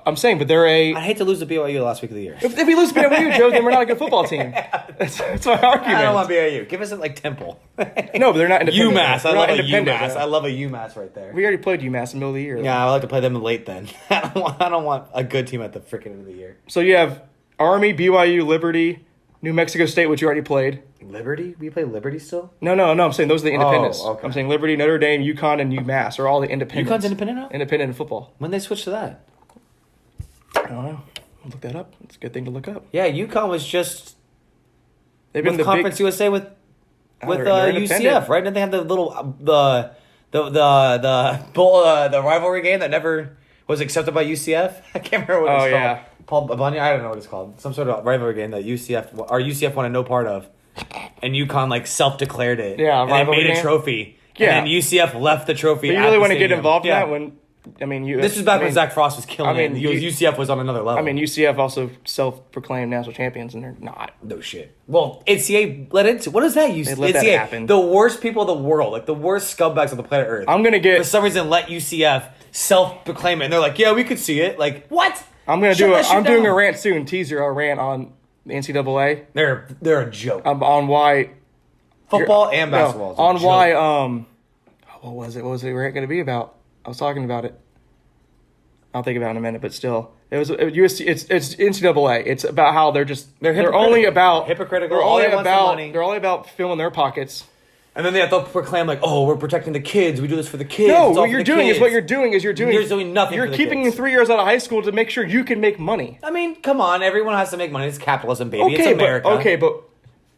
I'm saying, but they're a. I hate to lose to BYU the last week of the year. If we lose to BYU, Joe, then we're not a good football team. That's my argument. I don't want BYU. Give us like Temple. No, but they're not independent. UMass. I They're love not a independent, UMass. though. I love a UMass right there. We already played UMass in the middle of the year. though. Yeah, I like to play them late then. I don't want a good team at the freaking end of the year. So you have Army, BYU, Liberty, New Mexico State, which you already played. Liberty? We play Liberty still? No. I'm saying those are the independents. Oh, okay. I'm saying Liberty, Notre Dame, UConn, and UMass are all the independents. UConn's independent now? Independent in football. When they switched to that? I don't know. I'll look that up. It's a good thing to look up. Yeah, UConn was just They've been with the Conference big. USA with they're independent. UCF, right? Didn't they have the little the rivalry game that never was accepted by UCF? I can't remember what it was called. yeah. Paul Bunyan, I don't know what it's called. Some sort of rivalry game that UCF wanted no part of, and UConn like self-declared it. Yeah, and they rivalry made a game? trophy. Yeah. And then UCF left the trophy. But you at really the want to get stadium. involved Yeah. in that when. I mean, This was back when Zach Frost was killing it. UCF was on another level. I mean, UCF also self-proclaimed national champions, and they're not. no shit. Well, NCAA let into what is that? They let that NCAA, happen. the worst people in the world, like the worst scumbags on the planet Earth. I'm gonna get. for some reason let UCF self-proclaim it, and they're like, yeah, we could see it. Like what? I'm gonna Shut do. that shit I'm doing down. a rant soon. Teaser a rant on the NCAA They're a joke. on why Football and no, basketball. is a on joke. why what was it? What was the rant gonna be about? I was talking about it. I'll think about it in a minute, but still, USC. It's NCAA. It's about how they're only about hypocritical. They're All only they want is the about money. they're only about filling their pockets. And then they have to proclaim like, oh, we're protecting the kids. We do this for the kids. No, It's all what for you're the doing kids. is what you're doing is you're doing. You're doing nothing You're for the keeping kids. them 3 years out of high school to make sure you can make money. I mean, come on. Everyone has to make money. It's capitalism, baby. It's America. But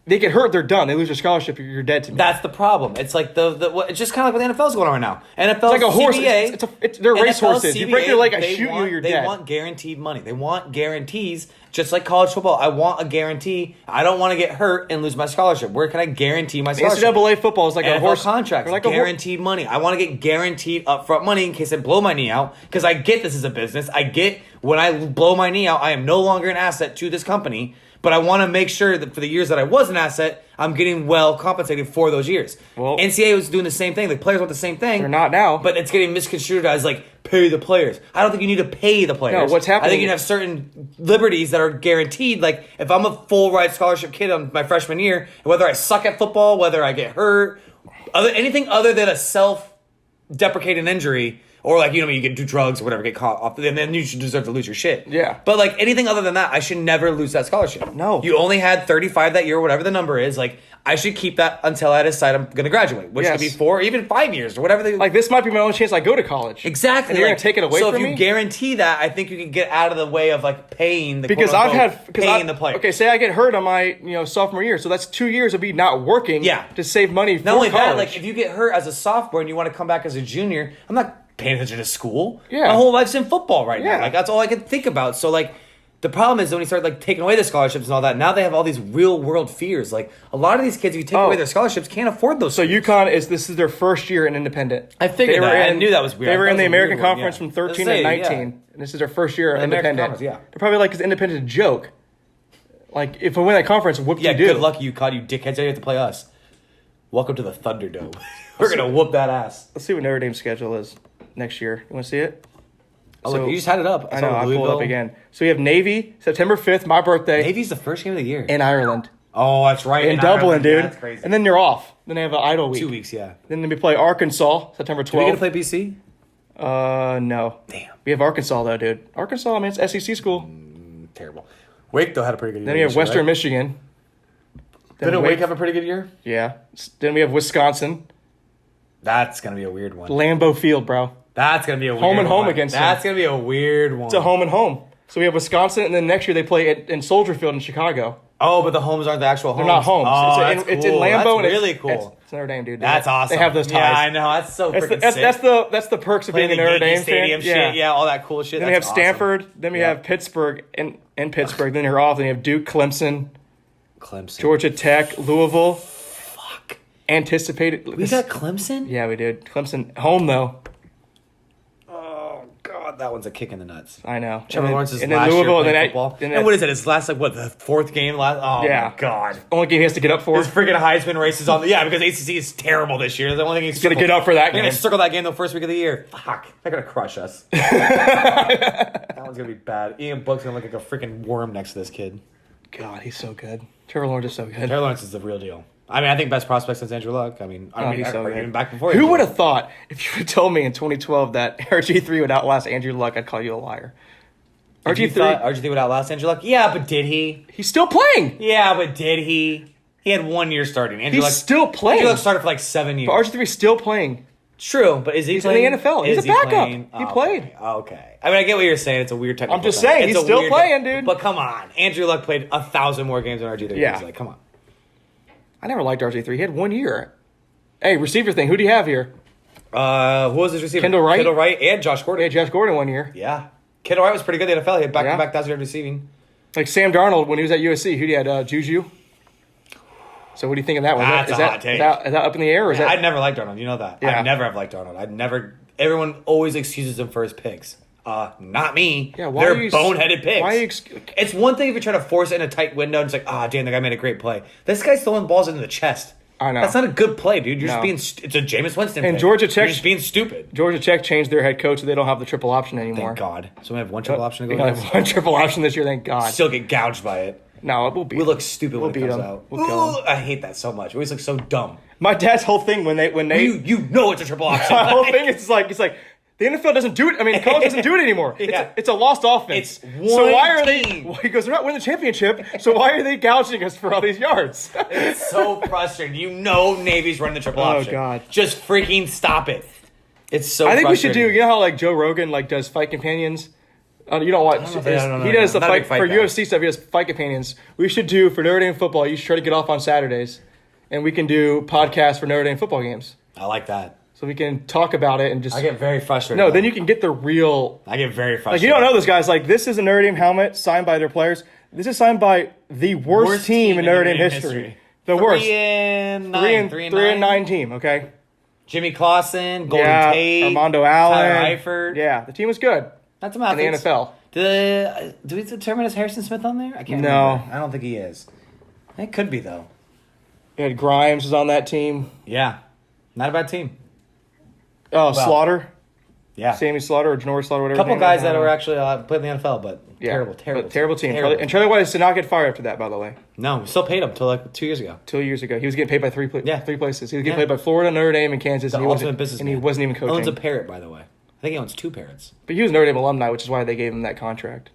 they get hurt, they're done. They lose their scholarship. You're dead to me. That's the problem. It's like it's just kind of like what the NFL's going on right now. NFL, It's like a horse. CBA, They're NFL, race horses. You break their leg, I they shoot want, you. You're they dead. They want guaranteed money. They want guarantees, just like college football. I want a guarantee. I don't want to get hurt and lose my scholarship. Where can I guarantee my scholarship? NCAA football is like NFL a horse contracts, they're like guaranteed money. I want to get guaranteed upfront money in case I blow my knee out. Because I get this is a business. I get when I blow my knee out, I am no longer an asset to this company. But I want to make sure that for the years that I was an asset, I'm getting well compensated for those years. Well, NCAA was doing the same thing. The players want the same thing. They're not now. But it's getting misconstrued as like, pay the players. I don't think you need to pay the players. No, what's happening- I think you have certain liberties that are guaranteed. Like, if I'm a full ride scholarship kid on my freshman year, whether I suck at football, whether I get hurt, anything other than a self deprecate an injury. Or like, you can do drugs or whatever, get caught off, and then you should deserve to lose your shit. Yeah. But like anything other than that, I should never lose that scholarship. No. You only had 35 that year, whatever the number is. Like, I should keep that until I decide I'm going to graduate, which could be 4 or even 5 years or whatever. Like, this might be my only chance I go to college. Exactly. And you're going to take it away from me? So if you guarantee that, I think you can get out of the way of like paying the because paying the player. Okay, say I get hurt on my sophomore year, so that's 2 years of me not working. Yeah. To save money for Not only college. that, like if you get hurt as a sophomore and you want to come back as a junior, I'm not paying attention to school. Yeah. My whole life's in football right Yeah. now. Like that's all I can think about. So like the problem is when you start like taking away the scholarships and all that, now they have all these real world fears. Like a lot of these kids, if you take away their scholarships, can't afford those. So UConn this is their first year in independent. I figured that. I knew that was weird. They were in the That was a American weird one, Conference yeah. from 13 Let's to say, 19. yeah. And this is their first year The American independent. Conference, yeah. They're probably like, it's independent a joke. Like, if I win that conference, what do Yeah, you do? good luck, UConn, you dickheads. You have to play us. Welcome to the Thunderdome. We're going to whoop that ass. Let's see what Notre Dame's schedule is next year. You want to see it? Oh, look, you just had it up. I know, I'll pull it up again. So we have Navy, September 5th, my birthday. Navy's the first game of the year. In Ireland. Oh, that's right. In Dublin, Ireland. dude. Yeah, that's crazy. And then you're off. Then they have an idle week. 2 weeks, yeah. Then we play Arkansas, September 12th. Do we get to play BC? No. Damn. We have Arkansas, though, dude. Arkansas, I mean, it's SEC school. Terrible. Wake, though, had a pretty good year. Then we have Western right? Michigan. Didn't Wake have a pretty good year? Yeah. Then we have Wisconsin. That's going to be a weird one. Lambeau Field, bro. That's going to be a weird Home and home one. against That's them. going to be a weird one. It's a home and home. So we have Wisconsin, and then next year they play in Soldier Field in Chicago. Oh, but the homes aren't the actual homes. They're not homes. Oh, it's in cool. Lambeau. That's and really cool. It's Notre Dame, dude. That's awesome. They have those ties. Yeah, I know. That's so freaking sick. That's the perks of being Playing a the Notre Yankee Dame Stadium fan. shit. Yeah, all that cool shit. Then we have That's Stanford. awesome. Then we Yeah. have Pittsburgh in Pittsburgh. Then you're off. Then you have Duke, Clemson, Georgia Tech, Louisville. Fuck. Anticipated. We got Clemson? Yeah, we did. Clemson home though. Oh, God. That one's a kick in the nuts. I know. Trevor Lawrence's and then last Louisville, year and playing then football. and And what is it? His last, the fourth game? Oh, Yeah. my God. only game he has to get up for. His freaking Heisman race is on the... Yeah, because ACC is terrible this year. The only thing he's gonna get up for that They're going game. to circle that game the first week of the year. Fuck. They're going to crush us. That one's going to be bad. Ian Book's going to look like a freaking worm next to this kid. God, he's so good. Trevor Lawrence is so good. Trevor Lawrence is the real deal. I mean, I think best prospect since Andrew Luck. I mean, He's so good. even back before. Who would have thought if you had told me in 2012 that RG3 would outlast Andrew Luck? I'd call you a liar. RG3 would outlast Andrew Luck? Yeah, but did he? He's still playing. Yeah, but did he? He had 1 year starting. Andrew He's Luck, still playing. Andrew Luck started for like 7 years. But RG3 is still playing. True, but is he He's playing? in the NFL. He's Is a backup. playing? He played. Okay. I mean, I get what you're saying. It's a weird technical I'm just thing. saying, It's he's a still weird playing, dude. But come on. Andrew Luck played 1,000 more games than RG3. Yeah. Like, come on. I never liked RG3. He had 1 year. Hey, receiver thing. Who do you have here? Who was his receiver? Kendall Wright? Kendall Wright and Josh He Gordon. had Josh Gordon 1 year. Yeah. Kendall Wright was pretty good in the NFL. He had back-to-back 1,000 yard receiving. Like Sam Darnold when he was at USC. Who do you had? Juju. So what do you think of that one? That's is a that, hot take. Is that up in the air? Or is that? I'd never liked Darnold. You know that. Yeah. I'd never have liked Darnold. I'd never. Everyone always excuses him for his picks. Not me. Yeah, why They're are you- boneheaded picks. why are you It's one thing if you're trying to force it in a tight window and it's like, damn, the guy made a great play. This guy's throwing balls into the chest. I know. That's not a good play, dude. You're No. just being. It's a Jameis Winston. And pick. Georgia Tech- You're just being stupid. Georgia Tech changed their head coach, so they don't have the triple option anymore. Thank God. So we have one triple option to We go got against. one triple option this year. Thank God. Still get gouged by it. No, we'll beat. We them. look stupid We'll when it beat comes them. out. We'll kill 'em. Ooh, I hate that so much. We always look so dumb. My dad's whole thing when they You know it's a triple option. my whole thing is like the NFL doesn't do it. I mean, college doesn't do it anymore. Yeah. It's a lost offense. It's so one why are team. they? Well, he goes, they're not winning the championship. So why are they gouging us for all these yards? It's so frustrating. You know Navy's running the triple Oh, option. God. Just freaking stop it. It's so I think we should do. frustrating. You know how like Joe Rogan does fight companions. You don't watch. I don't know. He does the I'm not a fight big fight for guy. UFC stuff. He does fight companions. We should do for Notre Dame football. You should try to get off on Saturdays, and we can do podcasts for Notre Dame football games. I like that. So we can talk about it and just. I get very frustrated. No, though. then you can get the real. I get very frustrated. Like you don't know those guys. Like this is a Notre Dame helmet signed by their players. This is signed by the worst team in Notre Dame history. The worst. 3-9. 3-9 team. Okay. Jimmy Clausen, Golden Tate, Armando Allen, Tyler Eifert. Yeah, the team was good That's some in the athletes. NFL. Do we determine is Harrison Smith on there? I can't No. remember. I don't think he is. It could be, though. You had Grimes was on that team. Yeah. Not a bad team. Oh, Slaughter. Yeah. Sammy Slaughter or Janoris Slaughter, whatever. A couple his name guys is. that were actually played in the NFL, but terrible team. And Charlie White did not get fired after that, by the way. No, we still paid him until like 2 years ago. 2 years ago, he was getting paid by three places. He was getting paid by Florida, Notre Dame, and Kansas. The and ultimate businessman. And he wasn't even coaching. Owns a parrot, by the way. I think he owns 2 parrots. But he was Notre Dame alumni, which is why they gave him that contract.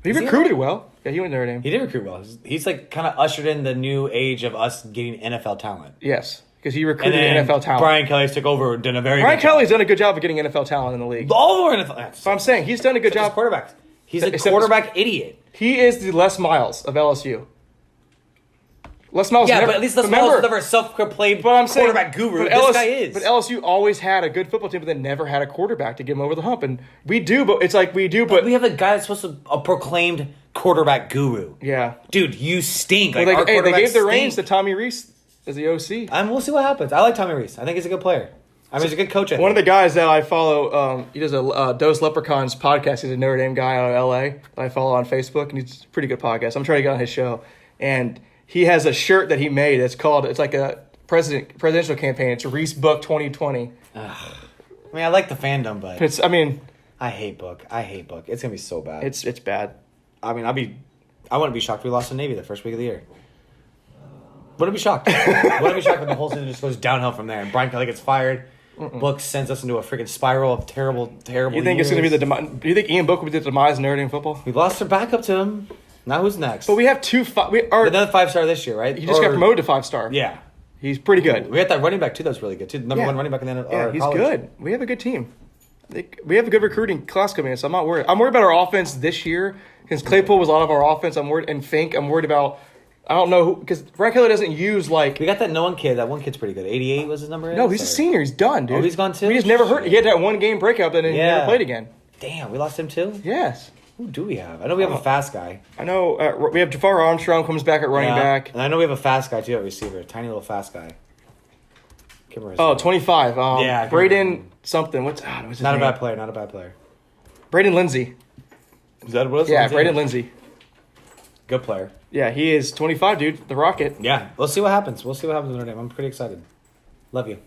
He recruited well. Yeah, he went to Notre Dame. He did recruit well. He's like kind of ushered in the new age of us getting NFL talent. Yes, because he And recruited then NFL talent. Brian Kelly's took over and done a very Brian good job. Kelly's done a good job of getting NFL talent in the league. All over NFL. So I'm saying he's done a good job. Quarterbacks. He's a Except- quarterback idiot. He is the Les Miles of LSU. Les Miles, Yeah, never, but at least Les remember, Miles was never a self-proclaimed But I'm saying, quarterback guru. But This guy is. But LSU always had a good football team, but they never had a quarterback to get him over the hump. And we do, but it's like we do, but we have a guy that's supposed to a proclaimed quarterback guru. yeah. Dude, you stink. Well, Like, our they gave quarterbacks the reins to stink. Tommy Reese as the OC. And we'll see what happens. I like Tommy Reese. I think he's a good player. I mean, he's a good coach. One of the guys that I follow, he does a Dose Leprechauns podcast. He's a Notre Dame guy out of LA that I follow on Facebook, and he's a pretty good podcast. I'm trying to get on his show. And he has a shirt that he made. It's like a presidential campaign. It's Reese Book 2020. I mean, I like the fandom, but I hate Book. It's gonna be so bad. It's bad. I mean, I wouldn't be shocked if we lost to Navy the first week of the year. Wouldn't be shocked. Wouldn't be shocked when the whole season just goes downhill from there and Brian Kelly gets fired. Book sends us into a freaking spiral of terrible. You think it's going to be do you think Ian Book will be the demise of Notre Dame football? We lost our backup to him. Now who's next? But we have another 5-star this year, right? He just got promoted to 5-star. Yeah, he's pretty good. we got that running back too. That's really good too. Number one running back in the NFL. Yeah, he's college. good. We have a good team. We have a good recruiting class coming in, so I'm not worried. I'm worried about our offense this year because Claypool was a lot of our offense. I'm worried, and Fink. I'm worried about. I don't know because Brian Kelly doesn't use like. We got that one kid. That one kid's pretty good. 88 was his number. No, he's a senior. He's done, dude. Oh, he's gone too? We just never heard. He had that one game breakout, but then he never played again. Damn, we lost him too. Yes. Who do we have? I know we have a fast guy. I know we have Jafar Armstrong comes back at running back. And I know we have a fast guy too at receiver. Tiny little fast guy. Can't remember his Oh, name. 25. Yeah, I can't Braden remember. something. What's his Not name? a bad player. Not a bad player. Braden Lindsay. Is that what it was? Yeah, Braden Lindsay. Good player. Yeah, he is 25, dude. The Rocket. Yeah, we'll see what happens. We'll see what happens with Notre Dame. I'm pretty excited. Love you.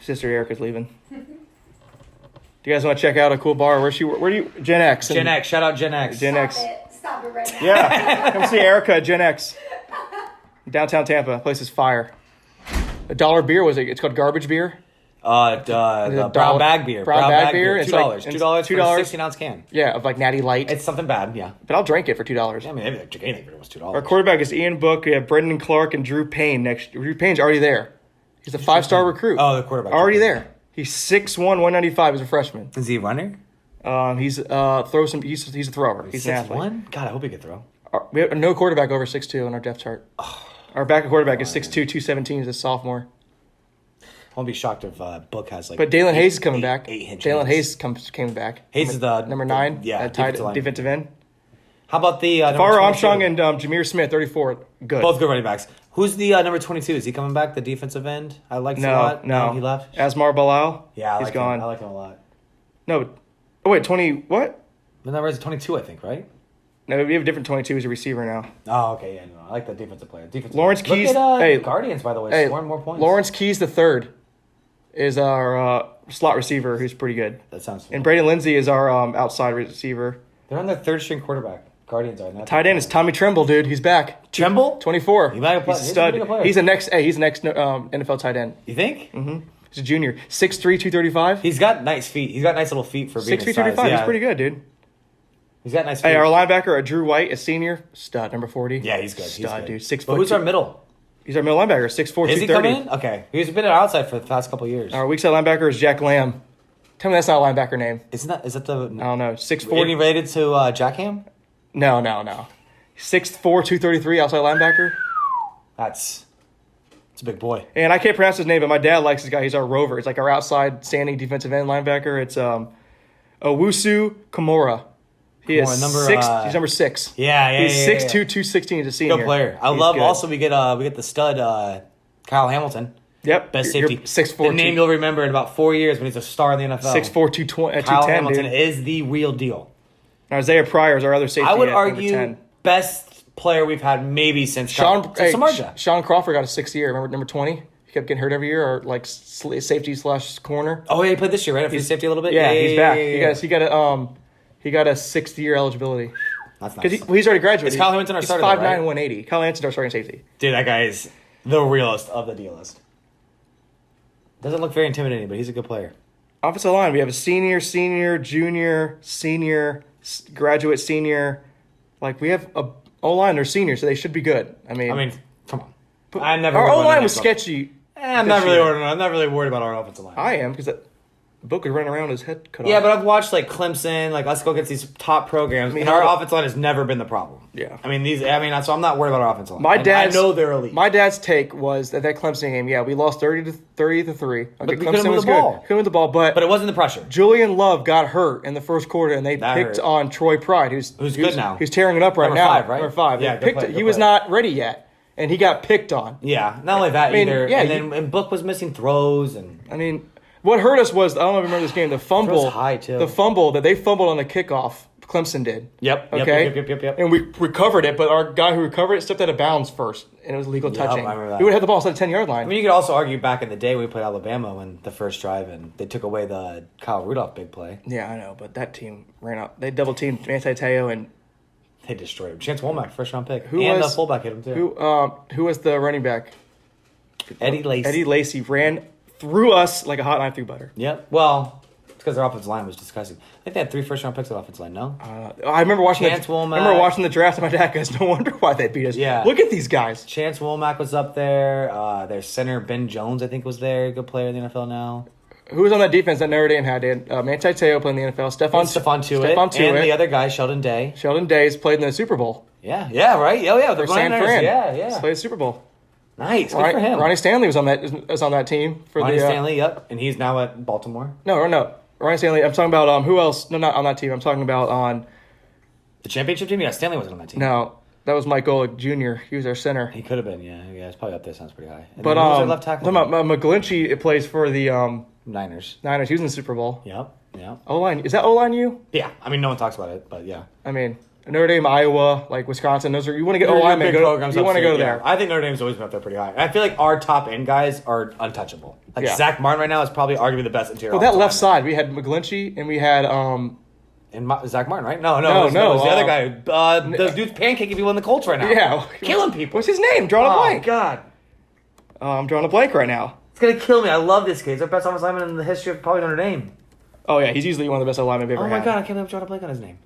Sister Erica's leaving. Do you guys want to check out a cool bar? Where do you Gen X? Gen X. Shout out Gen X. Gen X. Stop it right now. Yeah, come see Erica at Gen X. Downtown Tampa. Place is fire. $1 beer was it? It's called garbage beer. The brown bag beer. Brown bag beer. $2. It's like- $2 for a $2. 16-ounce can. Yeah, of like Natty Light. It's something bad, yeah. But I'll drink it for $2. I mean, maybe drink anything for almost $2. Our quarterback is Ian Book. We have Brendan Clark and Drew Payne next. Drew Payne's already there. He's a 5-star recruit. Oh, the quarterback. Already there. He's 6'1", 195 as a freshman. Is he a runner? He's he's a thrower. He's an athlete. 6'1"? God, I hope he could throw. We have no quarterback over 6'2" on our depth chart. Our backup quarterback is 6'2", 217 as a sophomore. I won't be shocked if Book has like. But Dalen Hayes is coming back. Dalen Hayes Hayes came back. Hayes is the number 9. Yeah, defensive end. How about the Farrah Armstrong and Jameer Smith, 34. Good. both good running backs? Who's the number 22? Is he coming back? The defensive end? I like a lot. No, He left. Asmar Bilal. Yeah, he's like gone. I like him a lot. No, oh wait, 20. What? The number is 22, I think, right? No, we have a different 22 as a receiver now. Oh, okay, yeah, no, I like the defensive player. Lawrence Look Keys. at, Guardians, by the way, scoring more points. Lawrence Keys the third is our slot receiver, who's pretty good. That sounds. And Braden Lindsay is our outside receiver. They're on their third string quarterback. Guardians are not. Tight end is Tommy Tremble, dude. He's back. Tremble. 24. He might have played- He's a he's a stud. pretty good player. He's the next. Hey, he's the next NFL tight end. You think? He's a junior. 6'3", 235. He's got nice feet. He's got nice little feet for being 6'3", his size. 235. Yeah. He's pretty good, dude. He's got nice feet. Hey, our linebacker, Drew White, a senior, stud, number 40. Yeah, he's good. Stud, he's good. dude. 6 But foot. who's our middle? He's our middle linebacker, 6'4", Is he 230. coming in? Okay, he's been an outside for the past couple of years. Our weak side linebacker is Jack Lamb. Tell me that's not a linebacker name. Isn't that? Is that the? I don't know. 6'4". Any related to Jackham? No. 6'4", 233 outside linebacker. It's a big boy. And I can't pronounce his name, but my dad likes this guy. He's our rover. It's like our outside standing defensive end linebacker. It's Owusu Kimura. He is he's number 6. Yeah. He's 6'2", 216 as a senior. Good player. I He's love. good. Also, we get the stud Kyle Hamilton. Yep. Best You're safety. 6'4", The name you'll remember in about 4 years when he's a star in the NFL. 6'4", 210, Kyle Hamilton dude. is the real deal. And Isaiah Pryor is our other safety. I would at number argue 10. best player we've had maybe since Sean Samardzija. Sean Crawford got a 6th year. Remember number 20? He kept getting hurt every year, or like safety / corner. Oh, yeah, he played this year, right? After safety a little bit? Yeah, he's back. Yeah. He got a 6th-year eligibility. That's Because nice. he's already graduated. Is Kyle Hamilton our he's starter, 5'9", though, right? 180. Kyle Hamilton's our starting safety. Dude, that guy is the realest of the dealist. Doesn't look very intimidating, but he's a good player. Offensive line, we have a senior, junior, senior, graduate, senior. Like, we have a O-line, they're seniors, so they should be good. I mean, come on. our O-line was sketchy. I'm not really worried about our offensive line. I am, because the book is running around with his head cut off. Yeah, but I've watched like Clemson, like let's go against these top programs. And our offensive line has never been the problem. Yeah. So I'm not worried about our offensive line. I I know they're elite. My dad's take was that Clemson game, yeah, we lost 30 to 3. Okay, But we Clemson couldn't move was the good. ball. Couldn't move the ball, but But it wasn't the pressure. Julian Love got hurt in the first quarter, and they That picked hurt. on Troy Pride, who's good now. Who's tearing it up right Number now. 5, right? Number 5. Yeah, good play, he good was play. not ready yet, and he got picked on. Yeah, not only that either. yeah, and Book was missing throws and I mean, what hurt us was, I don't know if you remember this game, the fumble. Throws high, too. The fumble that they fumbled on the kickoff, Clemson did. Yep. Okay? And we recovered it, but our guy who recovered it stepped out of bounds first, and it was illegal touching. I remember that. He would have had the ball inside the 10-yard line. I mean, you could also argue back in the day we played Alabama when the first drive and they took away the Kyle Rudolph big play. Yeah, I know, but that team ran out. They double-teamed Manti Te'o, and They destroyed him. Chance Womack, first round pick. Who and was- the fullback hit him too. who was the running back? Eddie Lacy. Eddie Lacy ran through us like a hot knife through butter. Yep. Well, it's because their offensive line was disgusting. I think they had 3 first round picks at offensive line, no? I remember watching Chance the, Womack. I remember watching the draft, and my dad goes, no wonder why they beat us. Yeah. Look at these guys. Chance Womack was up there. Their center, Ben Jones, I think, was there. Good player in the NFL now. Who was on that defense that Notre Dame had? They had Manti Te'o playing in the NFL. Stephon Tuitt. And the other guy, Sheldon Day. Sheldon Days played in the Super Bowl. Yeah, right. Oh, yeah. The For San 49ers. Fran. Yeah. Played the Super Bowl. Nice. Good for him. Ronnie Stanley was on that team. Ronnie Stanley, yep. And he's now at Baltimore. No. Ronnie Stanley. I'm talking about who else? No, not on that team. I'm talking about on. The championship team? Yeah, Stanley wasn't on that team. No, that was Mike Golick Jr. He was our center. He could have been, yeah. It's probably up there. Sounds pretty high. And But then who was their left tackle? McGlinchey, it plays for the Niners. Niners. He was in the Super Bowl. Yep. O-line. Is that O-line you? Yeah. I mean, no one talks about it, but yeah. I mean, Notre Dame, Iowa, like Wisconsin. Those are you want to get They're O-linemen. big programs You want to upstate, go there. yeah. I think Notre Dame's always been up there pretty high. And I feel like our top end guys are untouchable. Like Yeah. Zach Martin right now is probably arguably the best interior. Well, that offensive left lineman. side, we had McGlinchey and we had And Zach Martin, right? No, No, it was the other no, guy. The dude's pancaking people in the Colts right now. yeah, Killing people. What's his name? Drawing a Oh, blank. God. I'm drawing a blank right now. It's going to kill me. I love this kid. He's our best offensive lineman in the history of probably Notre Dame. Oh yeah, he's easily one of the best linemen we've ever Oh, my had. God. I can't believe I'm drawing a blank on his name.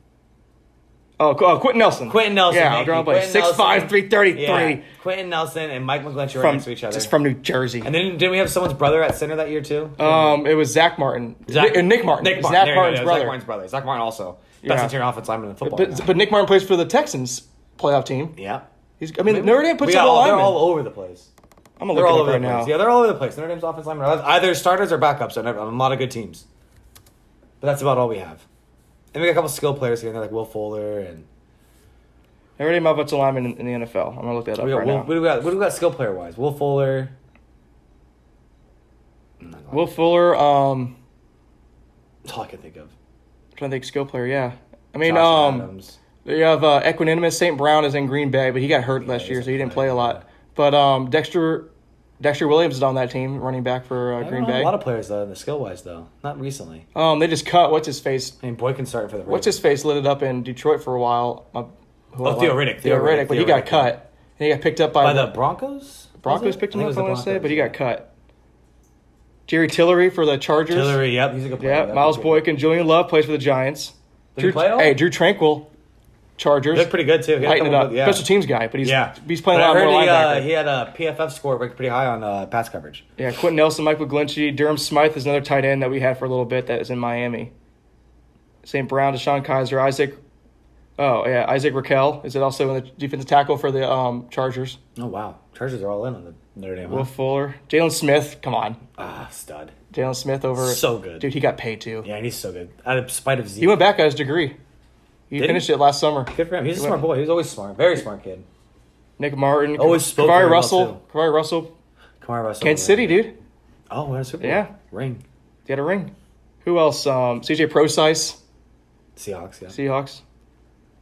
Oh, Quentin Nelson. Quentin Nelson. Yeah, thank I'm drawing a you. blank. Quentin 6'5", Nelson. 333. Yeah. Quentin Nelson and Mike McGlinchey were next to each other. Just from New Jersey. And then didn't we have someone's brother at center that year, too? It was Zach Martin. Nick Martin. Nick Martin. Zach There you go. Martin's Yeah, brother. Zach Martin's brother. Zach Martin also. Yeah. Best interior offensive lineman in football. right now. But Nick Martin plays for the Texans playoff team. Yeah. Notre Dame puts They're up a lineman. all over the place. I'm gonna They're look all it over up right the now. place. Yeah, they're all over the place. Notre Dame's offensive linemen are either starters or backups on a lot of good teams. But that's about all we have. And we got a couple skill players here, like Will Fuller and Notre Dame offensive lineman in the NFL. I'm gonna look that up right now. what do we got skill player wise? Will Fuller. Will Fuller. That's all I can think of. Trying to think skill player. Yeah. I mean, Josh Adams. you have Equanimous. St. Brown is in Green Bay, but he got hurt last year, so he didn't play a lot. But Dexter Williams is on that team, running back for Green Bay. A lot of players though, the skill wise though, not recently. They just cut what's his face. I mean, Boykin started for the Ravens. What's his face lit it up in Detroit for a while. Theo Riddick. Theo Riddick, but he got cut. And he got picked up by the Broncos. Broncos picked him I up, think I it want was to the say, but he got Broncos. cut. Jerry Tillery for the Chargers. Tillery, yep, he's a good player. Yeah, Yep, Miles he's good. Boykin. Julian Love plays for the Giants. Did he play at all? Hey, Drew Tranquil, Chargers. They're pretty good too. He had a Lighting it couple up. good- yeah. Special teams guy, but he's playing But a lot I more heard linebacker. he had a PFF score ranked pretty high on pass coverage. Yeah, Quentin Nelson, Mike McGlinchey, Durham Smythe is another tight end that we had for a little bit that is in Miami. St. Brown, Deshaun Kaiser, Isaac Raquel is it also in the defensive tackle for the Chargers. Oh wow, Chargers are all in on the Notre Dame. Will Fuller, Jalen Smith, come on, Stud. Jalen Smith over So good. dude. He got paid too. Yeah, and he's so good. Out of spite of Zeke. He went back got his degree. He Did finished he? it last summer. Good for him. He's a smart boy. He's always smart. Very smart kid. Nick Martin, Always spoke very Kavari well, Russell, Kamara Russell. Kansas City, dude. Oh, what a Super Bowl. Yeah. Ring. He had a ring. Who else? CJ Procise, Seahawks, yeah. Seahawks.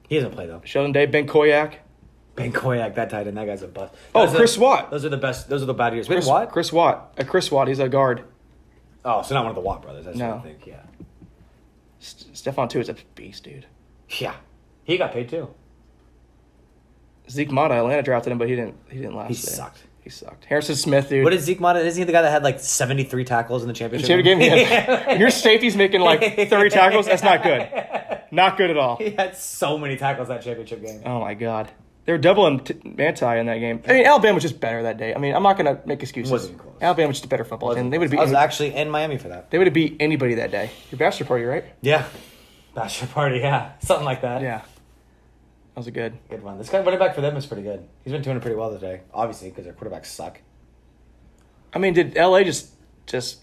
He doesn't play though. Sheldon Day, Ben Koyak. Ben Koyak, that tight end, that guy's a bust. Oh, Chris Watt. Those are the best. Those are the bad years. Chris Watt. Chris Watt. He's a guard. Oh, so not one of the Watt brothers. That's what I think. Yeah. Stephon too is a beast, dude. Yeah, he got paid too. Zeke Mata, Atlanta drafted him, but he didn't last. He sucked. Harrison Smith, dude. What is Zeke Mata? Isn't he the guy that had like 73 tackles in the championship? Game? Yeah. Your safety's making like 30 tackles. That's not good. Not good at all. He had so many tackles that championship game. Oh my god. They were doubling Manti in that game. I mean, Alabama was just better that day. I mean, I'm not going to make excuses. Wasn't close. Alabama was just a better football team. They would I was actually in Miami for that. They would have beat anybody that day. Your bachelor party, right? Yeah. Bachelor party, yeah. Something like that. Yeah. That was a good one. This guy running back for them is pretty good. He's been doing it pretty well today, obviously, because their quarterbacks suck. I mean, did LA just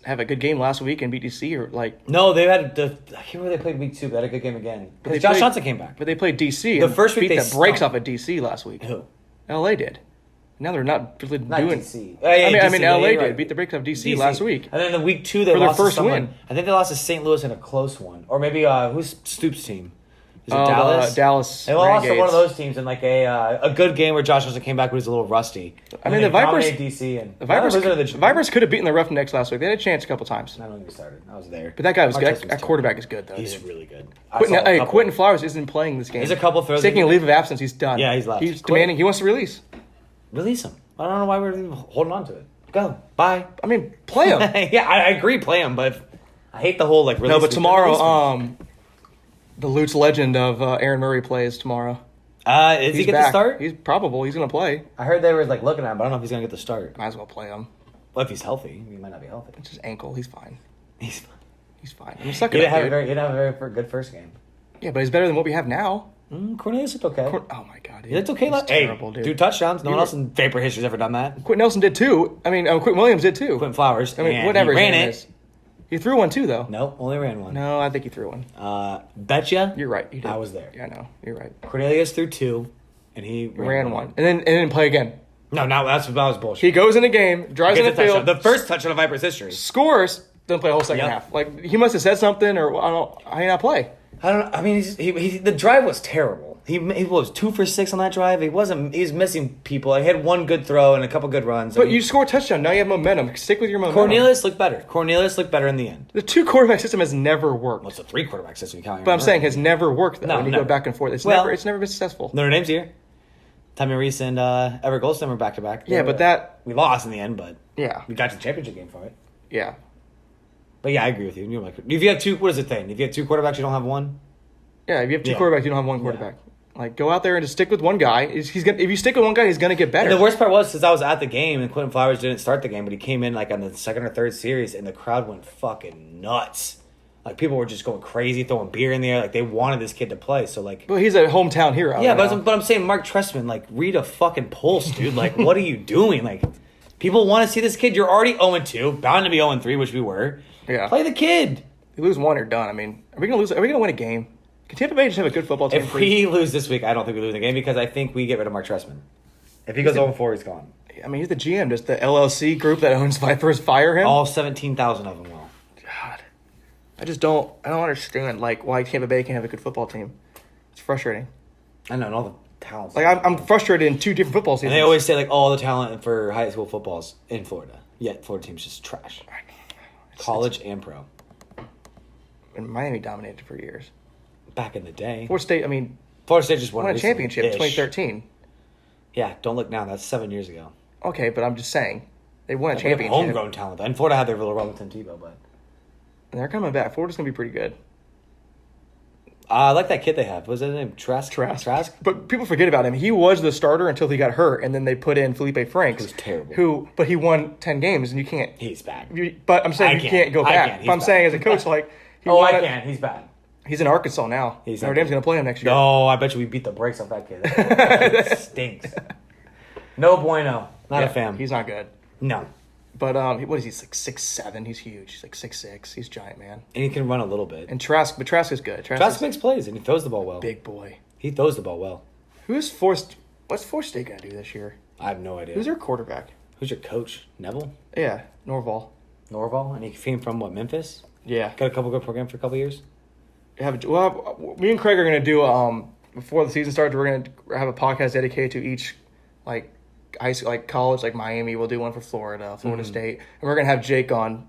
have a good game last week and beat DC or like? No, they had I can't remember they played week 2, but they had a good game again. Because Josh Johnson came back. But they played DC. The first week beat they the brakes off of DC last week. Who? LA did. Now they're not really doing. DC. I mean, LA right. did beat the brakes off DC last week. And then the week 2 they for their lost first to someone. win. I think they lost to St. Louis in a close one, or maybe who's Stoops' team? Is it Dallas? Dallas. They lost to Renegades. one of those teams in like a good game where Josh Johnson came back, but he's a little rusty. I mean, the Vipers. DC and The Vipers could have beaten the Roughnecks last week. They had a chance a couple times. I don't think we started. I was there. But that guy was good. That quarterback is good though. He's dude. really good. Quentin Flowers isn't playing this game. There's a couple throws. He's taking a leave of absence. He's done. Yeah, he's left. He's demanding. He wants to release. Release him. I don't know why we're even holding on to it. Go. Bye. I mean, play him. Yeah, I agree. Play him, but I hate the whole like. No, but tomorrow, the Lutz legend of Aaron Murray plays tomorrow. Is he get the start? He's probable. He's going to play. I heard they were like looking at him, but I don't know if he's going to get the start. Might as well play him. Well, if he's healthy, he might not be healthy. It's his ankle. He's fine. He's fine. He's fine. I mean, suck He it didn't up, have dude. he didn't have a very good first game. Yeah, but he's better than what we have now. Cornelius looked okay. Oh my god, dude. He looked okay. He's terrible, dude. 2 touchdowns. No one else in Vapor history's ever done that. Quentin Nelson did too. I mean, Quentin Williams did too. Quentin Flowers. I mean, and whatever he his ran name it. is. He threw one too, though. No, only ran one. No, I think he threw one. Betcha. You're right. You did. I was there. Yeah, no, you're right. Cornelius threw 2, and he ran one, and then didn't play again. No, that was bullshit. He goes in the game, drives in the field, the first touchdown of Vipers history. scores, doesn't play the whole second Yep. half. Like he must have said something, or I don't. How did he not play? I don't know. I mean, the drive was terrible. He was 2 for 6 on that drive. He was missing people. He had one good throw and a couple good runs. But you score a touchdown. Now you have momentum. Stick with your momentum. Cornelius looked better in the end. The 2 quarterback system has never worked. Well, it's a 3 quarterback system. You count. But I'm saying has never worked though. No, when you never. go back and forth, it's Well- never been successful. Notre Dame's here. Tommy Reese and Everett Goldstein were back to back. Yeah, but that we lost in the end, but yeah, we got to the championship game for it. yeah. But yeah, I agree with you. You're like, if you have 2, what is the thing? If you have 2 quarterbacks, you don't have one. Yeah, if you have 2 Yeah. quarterbacks, you don't have 1 quarterback. Like, go out there and just stick with one guy. He's gonna, if you stick with one guy, he's going to get better. And the worst part was, since I was at the game, and Quentin Flowers didn't start the game, but he came in like on the second or third series, and the crowd went fucking nuts. Like, people were just going crazy, throwing beer in the air. Like, they wanted this kid to play. So, like... Well, he's a hometown hero. Yeah, right now. but I'm saying Mark Trestman, like, read a fucking pulse, dude. Like, what are you doing? Like, people want to see this kid. You're already 0-2, bound to be 0-3, which we were. Yeah. Play the kid. You lose one, you're done. I mean, are we going to lose? Are we going to win a game? Can Tampa Bay just have a good football team? If we lose this week, I don't think we lose the game because I think we get rid of Mark Trestman. If he goes 0-4, he's gone. I mean, he's the GM. Does the LLC group that owns Vipers fire him? All 17,000 of them will. God, I don't understand like why Tampa Bay can't have a good football team. It's frustrating. I know, and all the talents. Like I'm frustrated in 2 different football seasons. And they always say like all the talent for high school football's in Florida. Yet Florida team's just trash. College and pro. And Miami dominated for years. Back in the day. Florida State. I mean, Florida State just won a championship in recently. 2013. Yeah, don't look now. That's 7 years ago. Okay, but I'm just saying they won a We have championship. homegrown talent. And Florida had their little run with Tim Tebow, but And they're coming back. Florida's gonna be pretty good. I like that kid they have. What was that name? Trask. But people forget about him. He was the starter until he got hurt, and then they put in Felipe Franks, Who's terrible. But he won 10 games, and you can't. He's bad. But I'm saying you can't go back. But I'm saying as a coach, like I can. He's bad. He's in Arkansas now. He's Notre Dame's gonna play him next year. No, I bet you we beat the brakes off that kid. That stinks. No bueno. Not a fan. He's not good. No. But what is he? He's like 6'7". He's huge. He's like 6'6". He's giant, man. And he can run a little bit. And Trask is good. Trask is makes plays and he throws the ball well. big boy. He throws the ball well. What's Forest State gonna do this year? I have no idea. Who's their quarterback? Who's your coach? Neville? Yeah, Norval. Norval? And he came from what, Memphis? Yeah. Got a couple good programs for a couple years? Me and Craig are gonna do before the season starts, we're gonna have a podcast dedicated to each like high school, like college, like Miami. We'll do one for Florida State, and we're gonna have Jake on.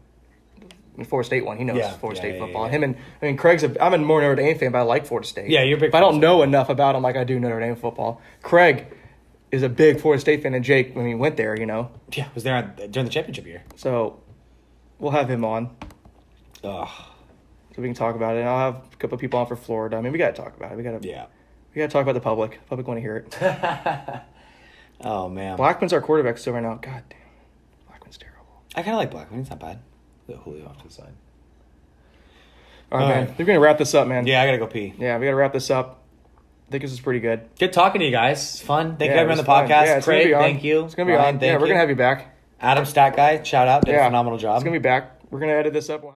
The Florida State one, he knows Florida State football. Yeah. Craig's I'm a more Notre Dame fan, but I like Florida State. Yeah, you're a big. But I don't know enough about him like I do Notre Dame football. Craig is a big Florida State fan, and Jake, when he went there, Yeah, was there during the championship year. So we'll have him on. Ugh. So we can talk about it. And I'll have a couple of people on for Florida. I mean, we got to talk about it. We got to talk about the public. The public want to hear it. Oh, man. Blackman's our quarterback still right now. God damn. Blackman's terrible. I kind of like Blackman. He's not bad. The Julio off to the side. All right, man. We're going to wrap this up, man. Yeah, I got to go pee. Yeah, we got to wrap this up. I think this is pretty good. Good talking to you guys. It's fun. Thank you it everyone on was the fun. podcast. Yeah, it's gonna Craig, be on. thank you. It's going to be Ryan, on. thank Yeah, we're you. going to have you back. Adam Stat Guy, shout out. Did a phenomenal job. It's going to be back. We're going to edit this up.